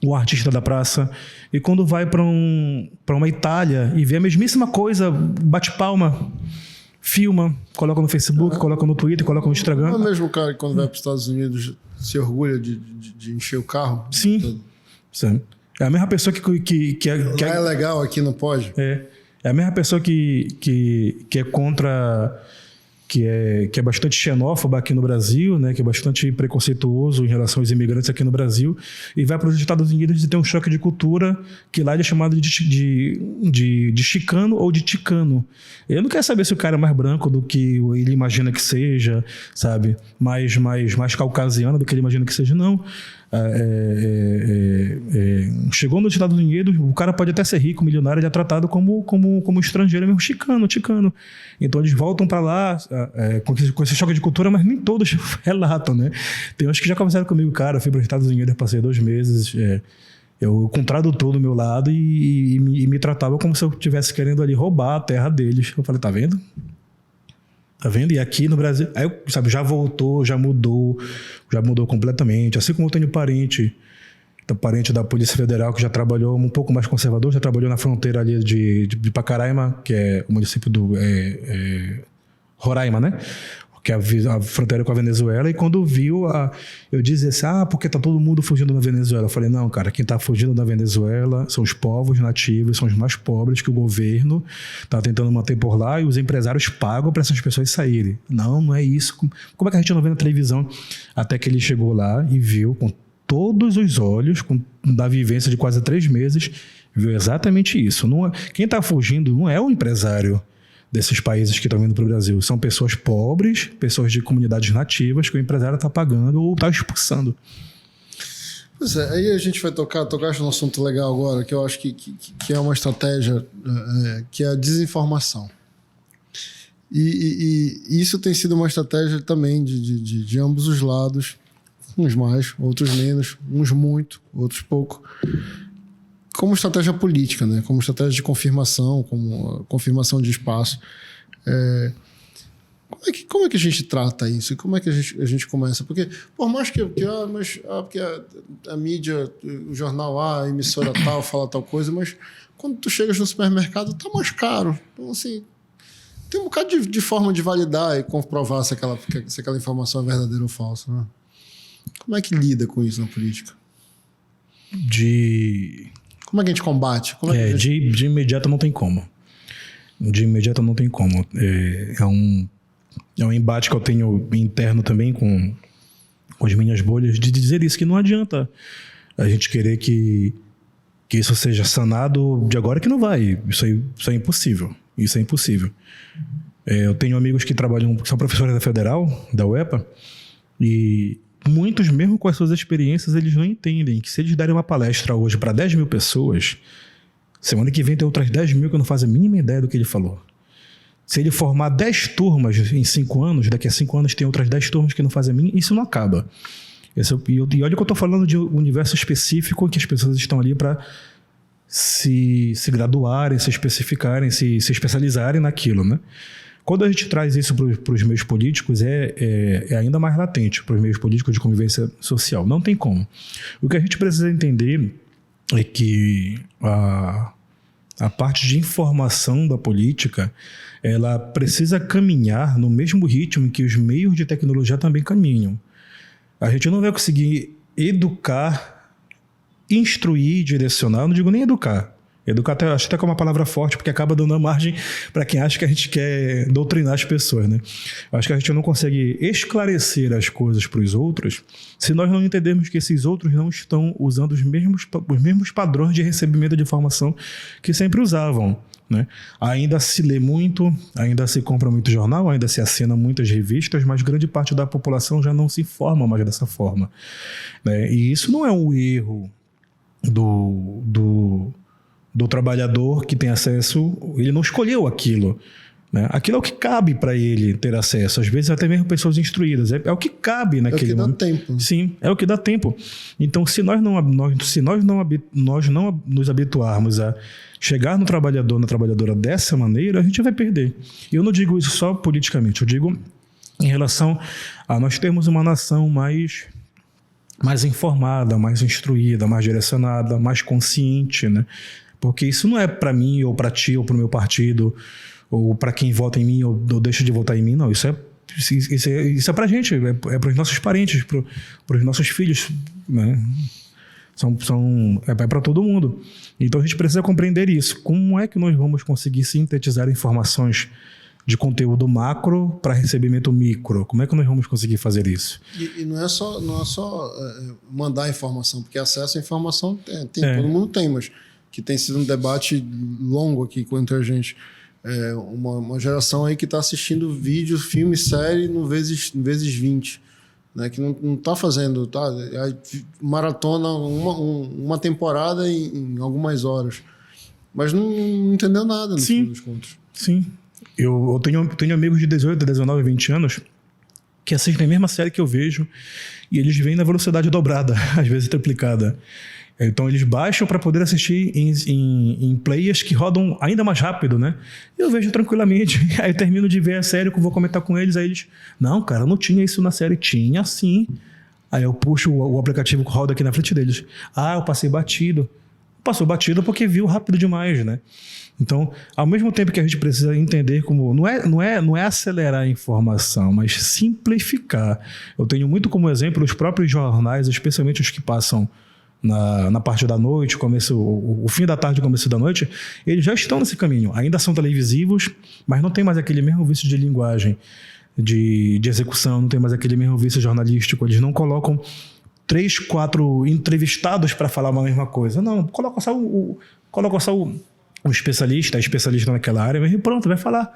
o artista da praça, e quando vai para uma Itália e vê a mesmíssima coisa, bate palma, filma, coloca no Facebook, coloca no Twitter, coloca no Instagram. Não é o mesmo cara que quando vai para os Estados Unidos se orgulha de encher o carro? Sim. Sim. É a mesma pessoa que é legal, aqui não pode? É a mesma pessoa que é contra... Que é bastante xenófoba aqui no Brasil, né? Que é bastante preconceituoso em relação aos imigrantes aqui no Brasil, e vai para os Estados Unidos e tem um choque de cultura que lá ele é chamado de chicano ou de ticano. Eu não quero saber se o cara é mais branco do que ele imagina que seja, sabe? Mais caucasiano do que ele imagina que seja, não. Chegou nos Estados Unidos, o cara pode até ser rico, milionário, ele é tratado como estrangeiro mesmo, ticano. Então eles voltam para lá com esse choque de cultura, mas nem todos relatam, né? Tem uns que já conversaram comigo, cara, eu fui para os Estados Unidos, passei 2 meses, eu com um tradutor do meu lado e me tratava como se eu estivesse querendo ali roubar a terra deles. Eu falei, tá vendo? Tá vendo? E aqui no Brasil, aí, sabe, já voltou, já mudou completamente. Assim como eu tenho parente da Polícia Federal que já trabalhou um pouco mais conservador, já trabalhou na fronteira ali de Pacaraima, que é o município do Roraima, né? Que é a fronteira com a Venezuela, e quando viu, eu dizia assim, porque tá todo mundo fugindo da Venezuela. Eu falei, não, cara, quem tá fugindo da Venezuela são os povos nativos, são os mais pobres que o governo tá tentando manter por lá e os empresários pagam para essas pessoas saírem. Não é isso. Como é que a gente não vê na televisão? Até que ele chegou lá e viu com todos os olhos, da vivência de quase 3 meses, viu exatamente isso. Quem tá fugindo não é o empresário desses países que estão vindo para o Brasil. São pessoas pobres, pessoas de comunidades nativas que o empresário está pagando ou está expulsando. Pois é, aí a gente vai tocar num assunto legal agora, que eu acho que é uma estratégia, que é a desinformação. E isso tem sido uma estratégia também de ambos os lados, uns mais, outros menos, uns muito, outros pouco, como estratégia política, né? Como estratégia de confirmação, como confirmação de espaço. Como é que a gente trata isso? Como é que a gente começa? Porque, por mais porque a mídia, o jornal A, a emissora tal, fala tal coisa, mas quando tu chegas no supermercado, tá mais caro. Então, assim, tem um bocado de forma de validar e comprovar se aquela informação é verdadeira ou falsa, né? Como é que lida com isso na política? Como é que a gente combate? De imediato não tem como. É um embate que eu tenho interno também com as minhas bolhas, de dizer isso, que não adianta a gente querer que isso seja sanado de agora, que não vai. Isso é impossível. Isso é impossível. Eu tenho amigos que são professores da Federal, da UEPA, e muitos, mesmo com as suas experiências, eles não entendem que se eles derem uma palestra hoje para 10 mil pessoas, semana que vem tem outras 10 mil que não fazem a mínima ideia do que ele falou. Se ele formar 10 turmas em 5 anos, daqui a 5 anos tem outras 10 turmas que não fazem a mínima, isso não acaba. E olha que eu estou falando de um universo específico em que as pessoas estão ali para se graduarem, se especificarem, se especializarem naquilo, né? Quando a gente traz isso para os meios políticos, é ainda mais latente para os meios políticos de convivência social. Não tem como. O que a gente precisa entender é que a parte de informação da política, ela precisa caminhar no mesmo ritmo em que os meios de tecnologia também caminham. A gente não vai conseguir educar, instruir, direcionar, não digo nem educar. Educar acho até que é uma palavra forte, porque acaba dando a margem para quem acha que a gente quer doutrinar as pessoas, né? Acho que a gente não consegue esclarecer as coisas para os outros se nós não entendermos que esses outros não estão usando os mesmos padrões de recebimento de informação que sempre usavam, né? Ainda se lê muito, ainda se compra muito jornal, ainda se assina muitas revistas, mas grande parte da população já não se informa mais dessa forma, né? E isso não é um erro do trabalhador que tem acesso, ele não escolheu aquilo, né? Aquilo é o que cabe para ele ter acesso. Às vezes até mesmo pessoas instruídas. É o que cabe naquele momento. É o que dá tempo. Sim, é o que dá tempo. Então, se nós não nos habituarmos a chegar no trabalhador, na trabalhadora dessa maneira, a gente vai perder. E eu não digo isso só politicamente, eu digo em relação a nós termos uma nação mais informada, mais instruída, mais direcionada, mais consciente, né? Porque isso não é para mim, ou para ti, ou para o meu partido, ou para quem vota em mim, ou deixa de votar em mim, não. Isso é para a gente, é para os nossos parentes, para os nossos filhos, né? É para todo mundo. Então a gente precisa compreender isso. Como é que nós vamos conseguir sintetizar informações de conteúdo macro para recebimento micro? Como é que nós vamos conseguir fazer isso? E não é só mandar informação, porque acesso à informação todo mundo tem, mas que tem sido um debate longo aqui entre a gente. Uma geração aí que está assistindo vídeo, filme, série no vezes 20, né? Que não está fazendo, maratona uma temporada em algumas horas, mas não entendeu nada no fim dos contos. Sim. Eu tenho amigos de 18, 19, 20 anos que assistem a mesma série que eu vejo e eles veem na velocidade dobrada, às vezes triplicada. Então eles baixam para poder assistir em players que rodam ainda mais rápido, né? Eu vejo tranquilamente. Aí eu termino de ver a série, que eu vou comentar com eles, aí eles... Não, cara, não tinha isso na série. Tinha sim. Aí eu puxo o aplicativo que roda aqui na frente deles. Eu passei batido. Passou batido porque viu rápido demais, né? Então, ao mesmo tempo que a gente precisa entender como... Não é acelerar a informação, mas simplificar. Eu tenho muito como exemplo os próprios jornais, especialmente os que passam na parte da noite, o fim da tarde e o começo da noite, eles já estão nesse caminho. Ainda são televisivos, mas não tem mais aquele mesmo vício de linguagem, de execução, não tem mais aquele mesmo vício jornalístico. Eles não colocam 3, 4 entrevistados para falar uma mesma coisa. Não, coloca só o especialista, a especialista naquela área, e pronto, vai falar.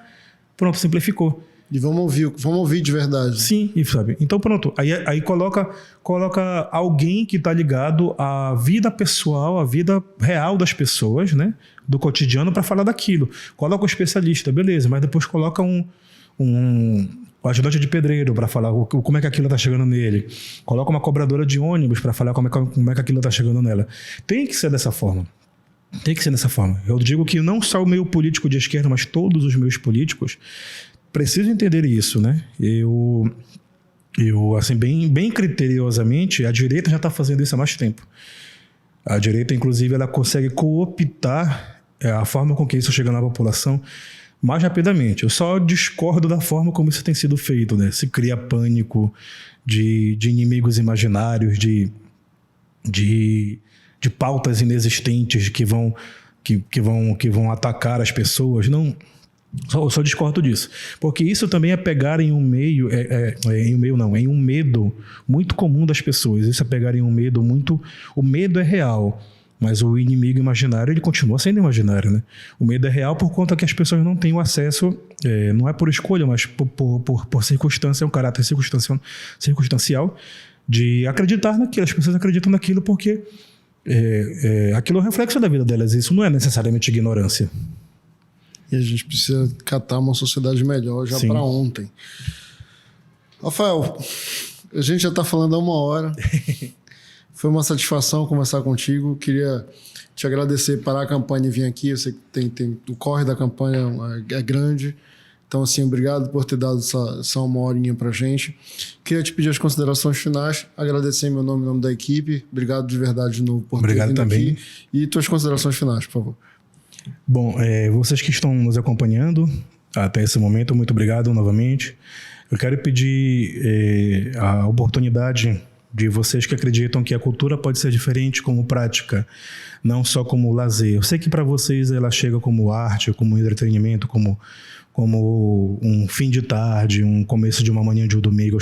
Pronto, simplificou. E vamos ouvir de verdade. Sim, e sabe? Então pronto, aí coloca alguém que está ligado à vida pessoal, à vida real das pessoas, né? Do cotidiano, para falar daquilo. Coloca o especialista, beleza, mas depois coloca um ajudante de pedreiro para falar como é que aquilo está chegando nele. Coloca uma cobradora de ônibus para falar como é que aquilo está chegando nela. Tem que ser dessa forma. Tem que ser dessa forma. Eu digo que não só o meu político de esquerda, mas todos os meus políticos precisam entender isso, né? Eu assim, bem criteriosamente, a direita já está fazendo isso há mais tempo. A direita, inclusive, ela consegue cooptar a forma com que isso chega na população mais rapidamente. Eu só discordo da forma como isso tem sido feito, né? Se cria pânico de inimigos imaginários, de pautas inexistentes que vão atacar as pessoas. Não, só discordo disso. Porque isso também é pegar em um em um medo muito comum das pessoas. Isso é pegar em um medo muito... O medo é real, mas o inimigo imaginário, ele continua sendo imaginário, né? O medo é real por conta que as pessoas não têm o acesso, não é por escolha, mas por circunstância, é um caráter circunstancial de acreditar naquilo. As pessoas acreditam naquilo porque aquilo é o reflexo da vida delas. Isso não é necessariamente ignorância. E a gente precisa catar uma sociedade melhor já para ontem. Rafael, a gente já está falando há 1 hora. Foi uma satisfação conversar contigo. Queria te agradecer, parar a campanha e vir aqui. Eu sei que o corre da campanha é grande. Então, assim, obrigado por ter dado essa 1 horinha pra gente. Queria te pedir as considerações finais, agradecer em meu nome, em nome da equipe. Obrigado de verdade de novo por ter vindo também aqui. E tuas considerações finais, por favor. Bom, vocês que estão nos acompanhando até esse momento, muito obrigado novamente. Eu quero pedir a oportunidade de vocês que acreditam que a cultura pode ser diferente como prática, não só como lazer. Eu sei que para vocês ela chega como arte, como entretenimento, como um fim de tarde, um começo de uma manhã de um domingo.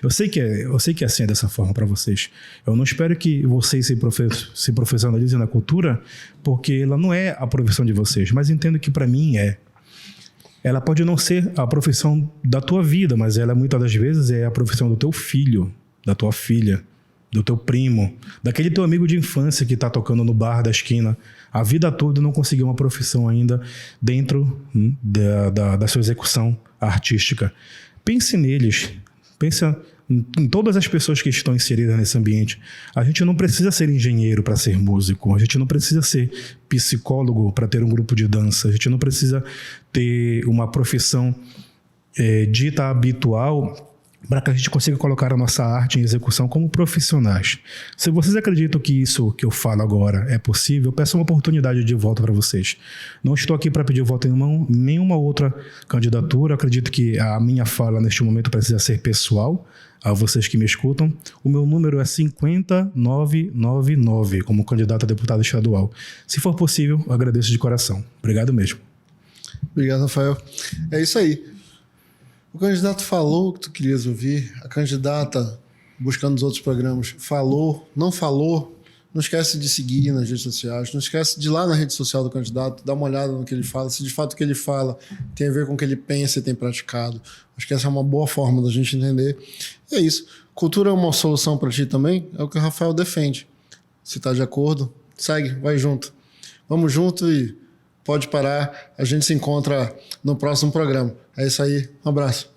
Eu sei que é assim, dessa forma para vocês. Eu não espero que vocês se profissionalizem na cultura, porque ela não é a profissão de vocês, mas entendo que para mim é. Ela pode não ser a profissão da tua vida, mas ela muitas das vezes é a profissão do teu filho, da tua filha, do teu primo, daquele teu amigo de infância que está tocando no bar da esquina, a vida toda não conseguiu uma profissão ainda dentro da sua execução artística. Pense neles, pensa em todas as pessoas que estão inseridas nesse ambiente. A gente não precisa ser engenheiro para ser músico, a gente não precisa ser psicólogo para ter um grupo de dança, a gente não precisa ter uma profissão dita habitual para que a gente consiga colocar a nossa arte em execução como profissionais. Se vocês acreditam que isso que eu falo agora é possível, eu peço uma oportunidade de volta para vocês. Não estou aqui para pedir voto em nenhuma outra candidatura. Eu acredito que a minha fala neste momento precisa ser pessoal, a vocês que me escutam. O meu número é 50999 como candidato a deputado estadual. Se for possível, eu agradeço de coração. Obrigado mesmo. Obrigado, Rafael. É isso aí. O candidato falou o que tu querias ouvir, a candidata, buscando os outros programas, falou, não esquece de seguir nas redes sociais, não esquece de ir lá na rede social do candidato, dar uma olhada no que ele fala, se de fato o que ele fala tem a ver com o que ele pensa e tem praticado. Acho que essa é uma boa forma da gente entender. E é isso. Cultura é uma solução para ti também? É o que o Rafael defende. Se está de acordo, segue, vai junto. Vamos junto e pode parar. A gente se encontra no próximo programa. É isso aí. Um abraço.